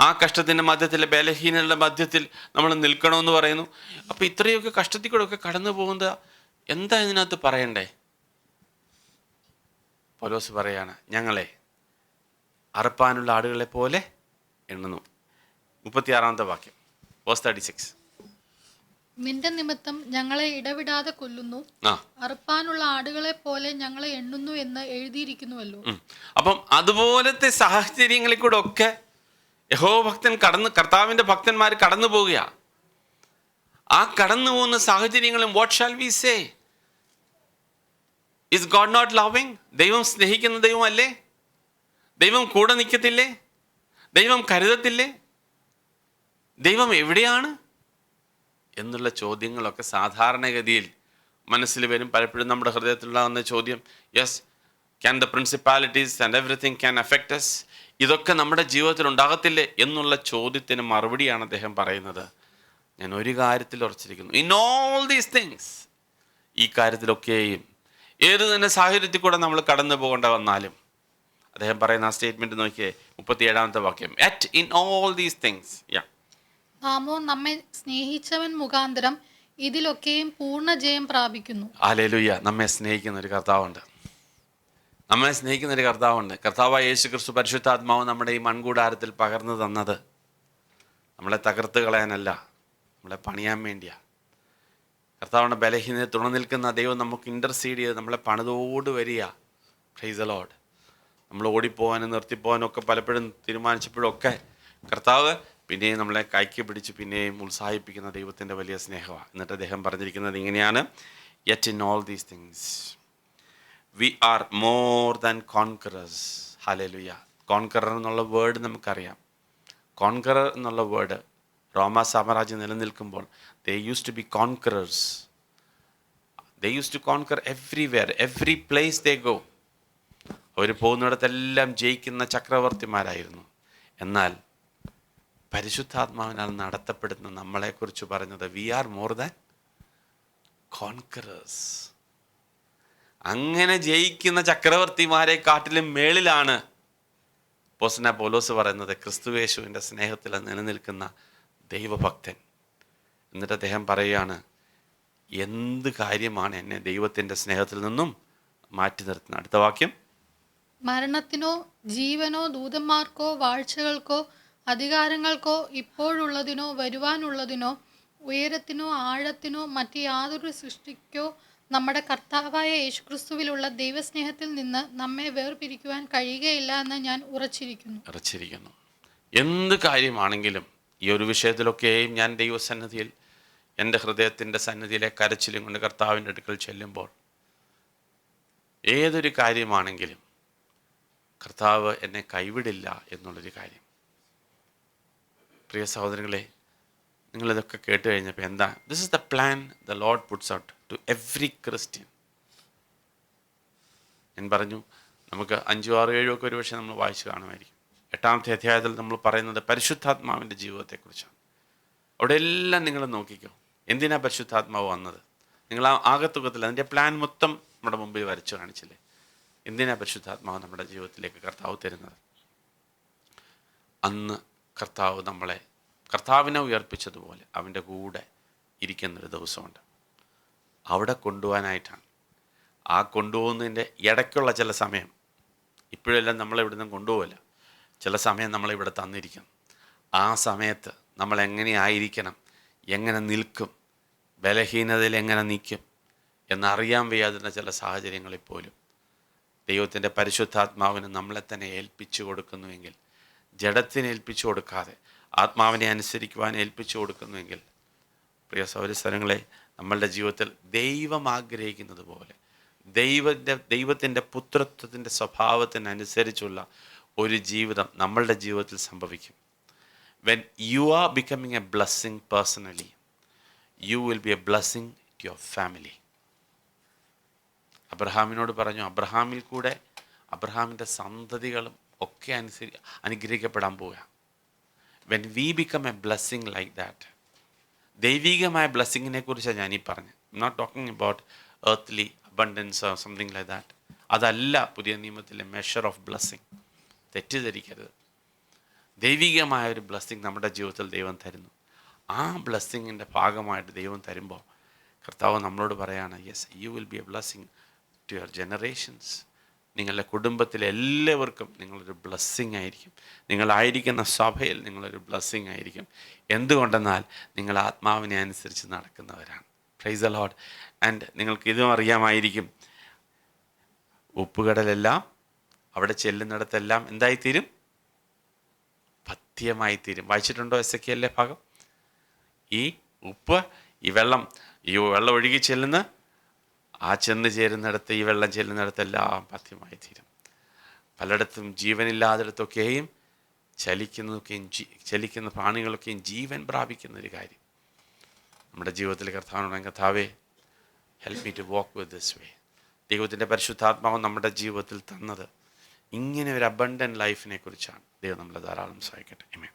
ആ കഷ്ടത്തിൻ്റെ മധ്യത്തിൽ, ബലഹീനരുടെ മധ്യത്തിൽ നമ്മൾ നിൽക്കണമെന്ന് പറയുന്നു. അപ്പോൾ ഇത്രയൊക്കെ കഷ്ടത്തിൽ കൂടെ ഒക്കെ കടന്നു പോകുന്നത് എന്താ ഇതിനകത്ത് പറയണ്ടേ? പൗലോസ് പറയാണ്, ഞങ്ങളെ അറുപ്പാനുള്ള ആടുകളെ പോലെ എണ്ണുന്നു. 36 വാക്യം, വേഴ്സ് 36. നിന്റെ നിമിത്തം ഞങ്ങളെ ഇടവിടാതെ കൊല്ലുന്നു, അറുപ്പാനുള്ള ആടുകളെ പോലെ ഞങ്ങളെ എണ്ണുന്നു എന്ന് എഴുതിയിരിക്കുന്നുവല്ലോ. അപ്പം അതുപോലത്തെ സാഹചര്യങ്ങളിൽ കൂടെ ഒക്കെ യഹോവ ഭക്തൻ കർത്താവിൻ്റെ ഭക്തന്മാർ കടന്നു പോവുക. ആ കടന്നു പോകുന്ന സാഹചര്യങ്ങളും what shall we say? Is God not loving? ദൈവം സ്നേഹിക്കുന്ന ദൈവമല്ലേ? ദൈവം കൂടെ നിൽക്കത്തില്ലേ? ദൈവം കരുതത്തില്ലേ? ദൈവം എവിടെയാണ് എന്നുള്ള ചോദ്യങ്ങളൊക്കെ സാധാരണഗതിയിൽ മനസ്സിൽ വരും. പലപ്പോഴും നമ്മുടെ ഹൃദയത്തിലുണ്ടാകുന്ന ചോദ്യം, yes, can the principalities and everything can affect us? ഇതൊക്കെ നമ്മുടെ ജീവിതത്തിൽ ഉണ്ടാകത്തില്ലേ എന്നുള്ള ചോദ്യത്തിന് മറുപടിയാണ് അദ്ദേഹം പറയുന്നത്. ഞാൻ ഒരു കാര്യത്തിൽ ഉറച്ചിരിക്കുന്നു, ഇൻ ഓൾ ദീസ് തിങ്സ്, ഈ കാര്യത്തിലൊക്കെയും ഏത് തന്നെ സാഹചര്യത്തിൽ കൂടെ നമ്മൾ കടന്നു പോകേണ്ട വന്നാലും, അദ്ദേഹം പറയുന്ന ആ സ്റ്റേറ്റ്മെന്റ് നോക്കിയേ, 37-ാമത്തെ വാക്യം, at in all these things, നാമോ നമ്മെ സ്നേഹിച്ചവൻ മുഖാന്തരം ഇതിലൊക്കെയും പൂർണ്ണ ജയം പ്രാപിക്കുന്നു. ഹല്ലേലൂയ. നമ്മെ സ്നേഹിക്കുന്ന ഒരു കർത്താവുണ്ട്. നമ്മെ സ്നേഹിക്കുന്ന ഒരു കർത്താവുണ്ട്. കർത്താവായ യേശു ക്രിസ്തു പരിശുദ്ധാത്മാവ് നമ്മുടെ ഈ മൺകൂടാരത്തിൽ പകർന്നു തന്നത് നമ്മളെ തകർത്ത് കളയാനല്ല, നമ്മളെ പണിയാൻ വേണ്ടിയാണ്. കർത്താവിൻ്റെ ബലഹീനതയെ തുണ നിൽക്കുന്ന ദൈവം നമുക്ക് ഇൻ്റർസീഡ് ചെയ്ത് നമ്മളെ പണിതോട് വരിക. Price the Lord. നമ്മൾ ഓടിപ്പോകാനും നിർത്തിപ്പോകാനും ഒക്കെ പലപ്പോഴും തീരുമാനിച്ചപ്പോഴൊക്കെ കർത്താവ് പിന്നെയും നമ്മളെ കൈക്ക് പിടിച്ച് പിന്നെയും ഉത്സാഹിപ്പിക്കുന്ന ദൈവത്തിൻ്റെ വലിയ സ്നേഹമാണ്. എന്നിട്ട് അദ്ദേഹം പറഞ്ഞിരിക്കുന്നത് ഇങ്ങനെയാണ്, yet in all these things we are more than conquerors. Hallelujah. Conqueror എന്നുള്ള വേർഡ് നമുക്കറിയാം. കോൺകറർ എന്നുള്ള വേർഡ് റോമ സാമ്രാജ്യം നിലനിൽക്കുമ്പോൾ they used to be conquerors. They used to conquer everywhere, every place they go. അവർ പോകുന്നിടത്തെല്ലാം ജയിക്കുന്ന ചക്രവർത്തിമാരായിരുന്നു. എന്നാൽ പരിശുദ്ധാത്മാവിനാൽ നടത്തപ്പെടുന്ന നമ്മളെക്കുറിച്ച് പറഞ്ഞത് we are more than conquerors. അങ്ങനെ ജയിക്കുന്ന ചക്രവർത്തിമാരെ കാട്ടിലും മേളിലാണ് അപ്പോസ്തലനായ പൗലോസ് പറയുന്നത് ക്രിസ്തുയേശുവിൻ്റെ സ്നേഹത്തിൽ നിലനിൽക്കുന്ന ദൈവഭക്തൻ. എന്നിട്ട് അദ്ദേഹം പറയുകയാണ്, എന്ത് കാര്യമാണ് എന്നെ ദൈവത്തിൻ്റെ സ്നേഹത്തിൽ നിന്നും മാറ്റി നിർത്തുന്നത്? അടുത്ത വാക്യം, മരണത്തിനോ ജീവനോ ദൂതന്മാർക്കോ വാഴ്ചകൾക്കോ അധികാരങ്ങൾക്കോ ഇപ്പോഴുള്ളതിനോ വരുവാനുള്ളതിനോ ഉയരത്തിനോ ആഴത്തിനോ മറ്റ് യാതൊരു സൃഷ്ടിക്കോ നമ്മുടെ കർത്താവായ യേശുക്രിസ്തുവിലുള്ള ദൈവസ്നേഹത്തിൽ നിന്ന് നമ്മെ വേർപിരിക്കുവാൻ കഴിയുകയില്ല എന്ന് ഞാൻ ഉറച്ചിരിക്കുന്നു. എന്ത് കാര്യമാണെങ്കിലും ഈ ഒരു വിഷയത്തിലൊക്കെയും ഞാൻ ദൈവസന്നിധിയിൽ എൻ്റെ ഹൃദയത്തിൻ്റെ സന്നിധിയിലെ കരച്ചിലും കൊണ്ട് കർത്താവിൻ്റെ അടുക്കൽ ചെല്ലുമ്പോൾ, ഏതൊരു കാര്യമാണെങ്കിലും കർത്താവ് എന്നെ കൈവിടില്ല എന്നുള്ളൊരു കാര്യം. പ്രിയ സഹോദരങ്ങളെ, നിങ്ങളിതൊക്കെ കേട്ട് കഴിഞ്ഞപ്പോൾ എന്താ? This is the plan the Lord puts out to every Christian. ഞാൻ പറഞ്ഞു, നമുക്ക് 5, 6, 7 ഒക്കെ ഒരു പക്ഷേ നമ്മൾ വായിച്ചു കാണുമായിരിക്കും. 8-ാമത്തെ അധ്യായത്തിൽ നമ്മൾ പറയുന്നത് പരിശുദ്ധാത്മാവിൻ്റെ ജീവിതത്തെക്കുറിച്ചാണ്. അവിടെ എല്ലാം നിങ്ങൾ നോക്കിക്കോ, എന്തിനാ പരിശുദ്ധാത്മാവ് വന്നത്? നിങ്ങൾ ആ ആകത്തുകത്തിൽ അതിൻ്റെ പ്ലാൻ മൊത്തം നമ്മുടെ മുമ്പിൽ വരച്ചു കാണിച്ചില്ലേ? എന്തിനാ പരിശുദ്ധാത്മാവ് നമ്മുടെ ജീവിതത്തിലേക്ക് കർത്താവ് തരുന്നത്? അന്ന് കർത്താവിനെ ഉയർപ്പിച്ചതുപോലെ അവൻ്റെ കൂടെ ഇരിക്കുന്നൊരു ദിവസമുണ്ട്. അവിടെ കൊണ്ടുപോകാനായിട്ടാണ്. ആ കൊണ്ടുപോകുന്നതിൻ്റെ ഇടയ്ക്കുള്ള ചില സമയം, ഇപ്പോഴെല്ലാം നമ്മളിവിടെ നിന്ന് കൊണ്ടുപോകില്ല, ചില സമയം നമ്മളിവിടെ തന്നിരിക്കും. ആ സമയത്ത് നമ്മൾ എങ്ങനെയായിരിക്കണം, എങ്ങനെ നിൽക്കും, ബലഹീനതയിൽ എങ്ങനെ നിൽക്കും എന്നറിയാൻ വയ്യാതിരുന്ന ചില സാഹചര്യങ്ങളിൽ പോലും ദൈവത്തിൻ്റെ പരിശുദ്ധാത്മാവിന് നമ്മളെ തന്നെ ഏൽപ്പിച്ചു കൊടുക്കുന്നുവെങ്കിൽ, ജഡത്തിന് ഏൽപ്പിച്ചു കൊടുക്കാതെ ആത്മാവിനെ അനുസരിക്കുവാൻ ഏൽപ്പിച്ചു കൊടുക്കുന്നുവെങ്കിൽ, പ്രിയ സഹോദരങ്ങളെ, നമ്മളുടെ ജീവിതത്തിൽ ദൈവം ആഗ്രഹിക്കുന്നത് പോലെ ദൈവത്തിൻ്റെ പുത്രത്വത്തിൻ്റെ സ്വഭാവത്തിനനുസരിച്ചുള്ള ഒരു ജീവിതം നമ്മളുടെ ജീവിതത്തിൽ സംഭവിക്കും. When you are becoming a blessing personally, you will be a blessing to your family. അബ്രഹാമിനോട് പറഞ്ഞു, അബ്രഹാമിൽ കൂടെ അബ്രഹാമിൻ്റെ സന്തതികളും ഒക്കെ അനുഗ്രഹിക്കപ്പെടാൻ പോവുക. When we become a blessing like that, ദൈവികമായ ബ്ലെസ്സിങ്ങിനെ കുറിച്ചാണ് ഞാനീ പറഞ്ഞത്. Not talking about earthly abundance or something like that. അതല്ല പുതിയ നിയമത്തിലെ മെഷർ ഓഫ് ബ്ലെസ്സിങ്. തെറ്റിദ്ധരിക്കരുത്. ദൈവികമായ ഒരു ബ്ലെസ്സിങ് നമ്മുടെ ജീവിതത്തിൽ ദൈവം തരുന്നു. ആ ബ്ലെസ്സിങ്ങിൻ്റെ ഭാഗമായിട്ട് ദൈവം തരുമ്പോൾ കർത്താവ് നമ്മളോട് പറയാണ്, yes, you will be a blessing to your generations. നിങ്ങളുടെ കുടുംബത്തിലെ എല്ലാവർക്കും നിങ്ങളൊരു ബ്ലെസ്സിങ് ആയിരിക്കും. നിങ്ങളായിരിക്കുന്ന സഭയിൽ നിങ്ങളൊരു ബ്ലെസ്സിങ് ആയിരിക്കും. എന്തുകൊണ്ടെന്നാൽ നിങ്ങൾ ആത്മാവിനെ അനുസരിച്ച് നടക്കുന്നവരാണ്. Praise the Lord. ആൻഡ് നിങ്ങൾക്ക് ഇതും അറിയാമായിരിക്കും, ഉപ്പുകടലെല്ലാം അവിടെ ചെല്ലുന്നിടത്തെല്ലാം എന്തായിത്തീരും? പഥ്യമായി തീരും. വായിച്ചിട്ടുണ്ടോ എസെക്കിയേലിലെ ഭാഗം? ഈ ഉപ്പ്, ഈ വെള്ളം ഒഴുകി ചെല്ലുന്ന ആ ചെന്ന് ചേരുന്നിടത്ത്, ഈ വെള്ളം ചെല്ലുന്നിടത്തെല്ലാം പഥ്യമായി തീരും. പലയിടത്തും ജീവനില്ലാത്തിടത്തൊക്കെയും ചലിക്കുന്ന പ്രാണികളൊക്കെയും ജീവൻ പ്രാപിക്കുന്ന ഒരു കാര്യം. നമ്മുടെ ജീവിതത്തിൽ കർത്താവിനോട്, കർത്താവേ help me to walk with this way. ദൈവത്തിൻ്റെ പരിശുദ്ധാത്മാവ് നമ്മുടെ ജീവിതത്തിൽ തന്നത് ഇങ്ങനെ ഒരു അബണ്ടൻ്റ് ലൈഫിനെ കുറിച്ചാണ്. ദൈവം നമ്മളെ ധാരാളം സഹായിക്കട്ടെ. ആമേൻ.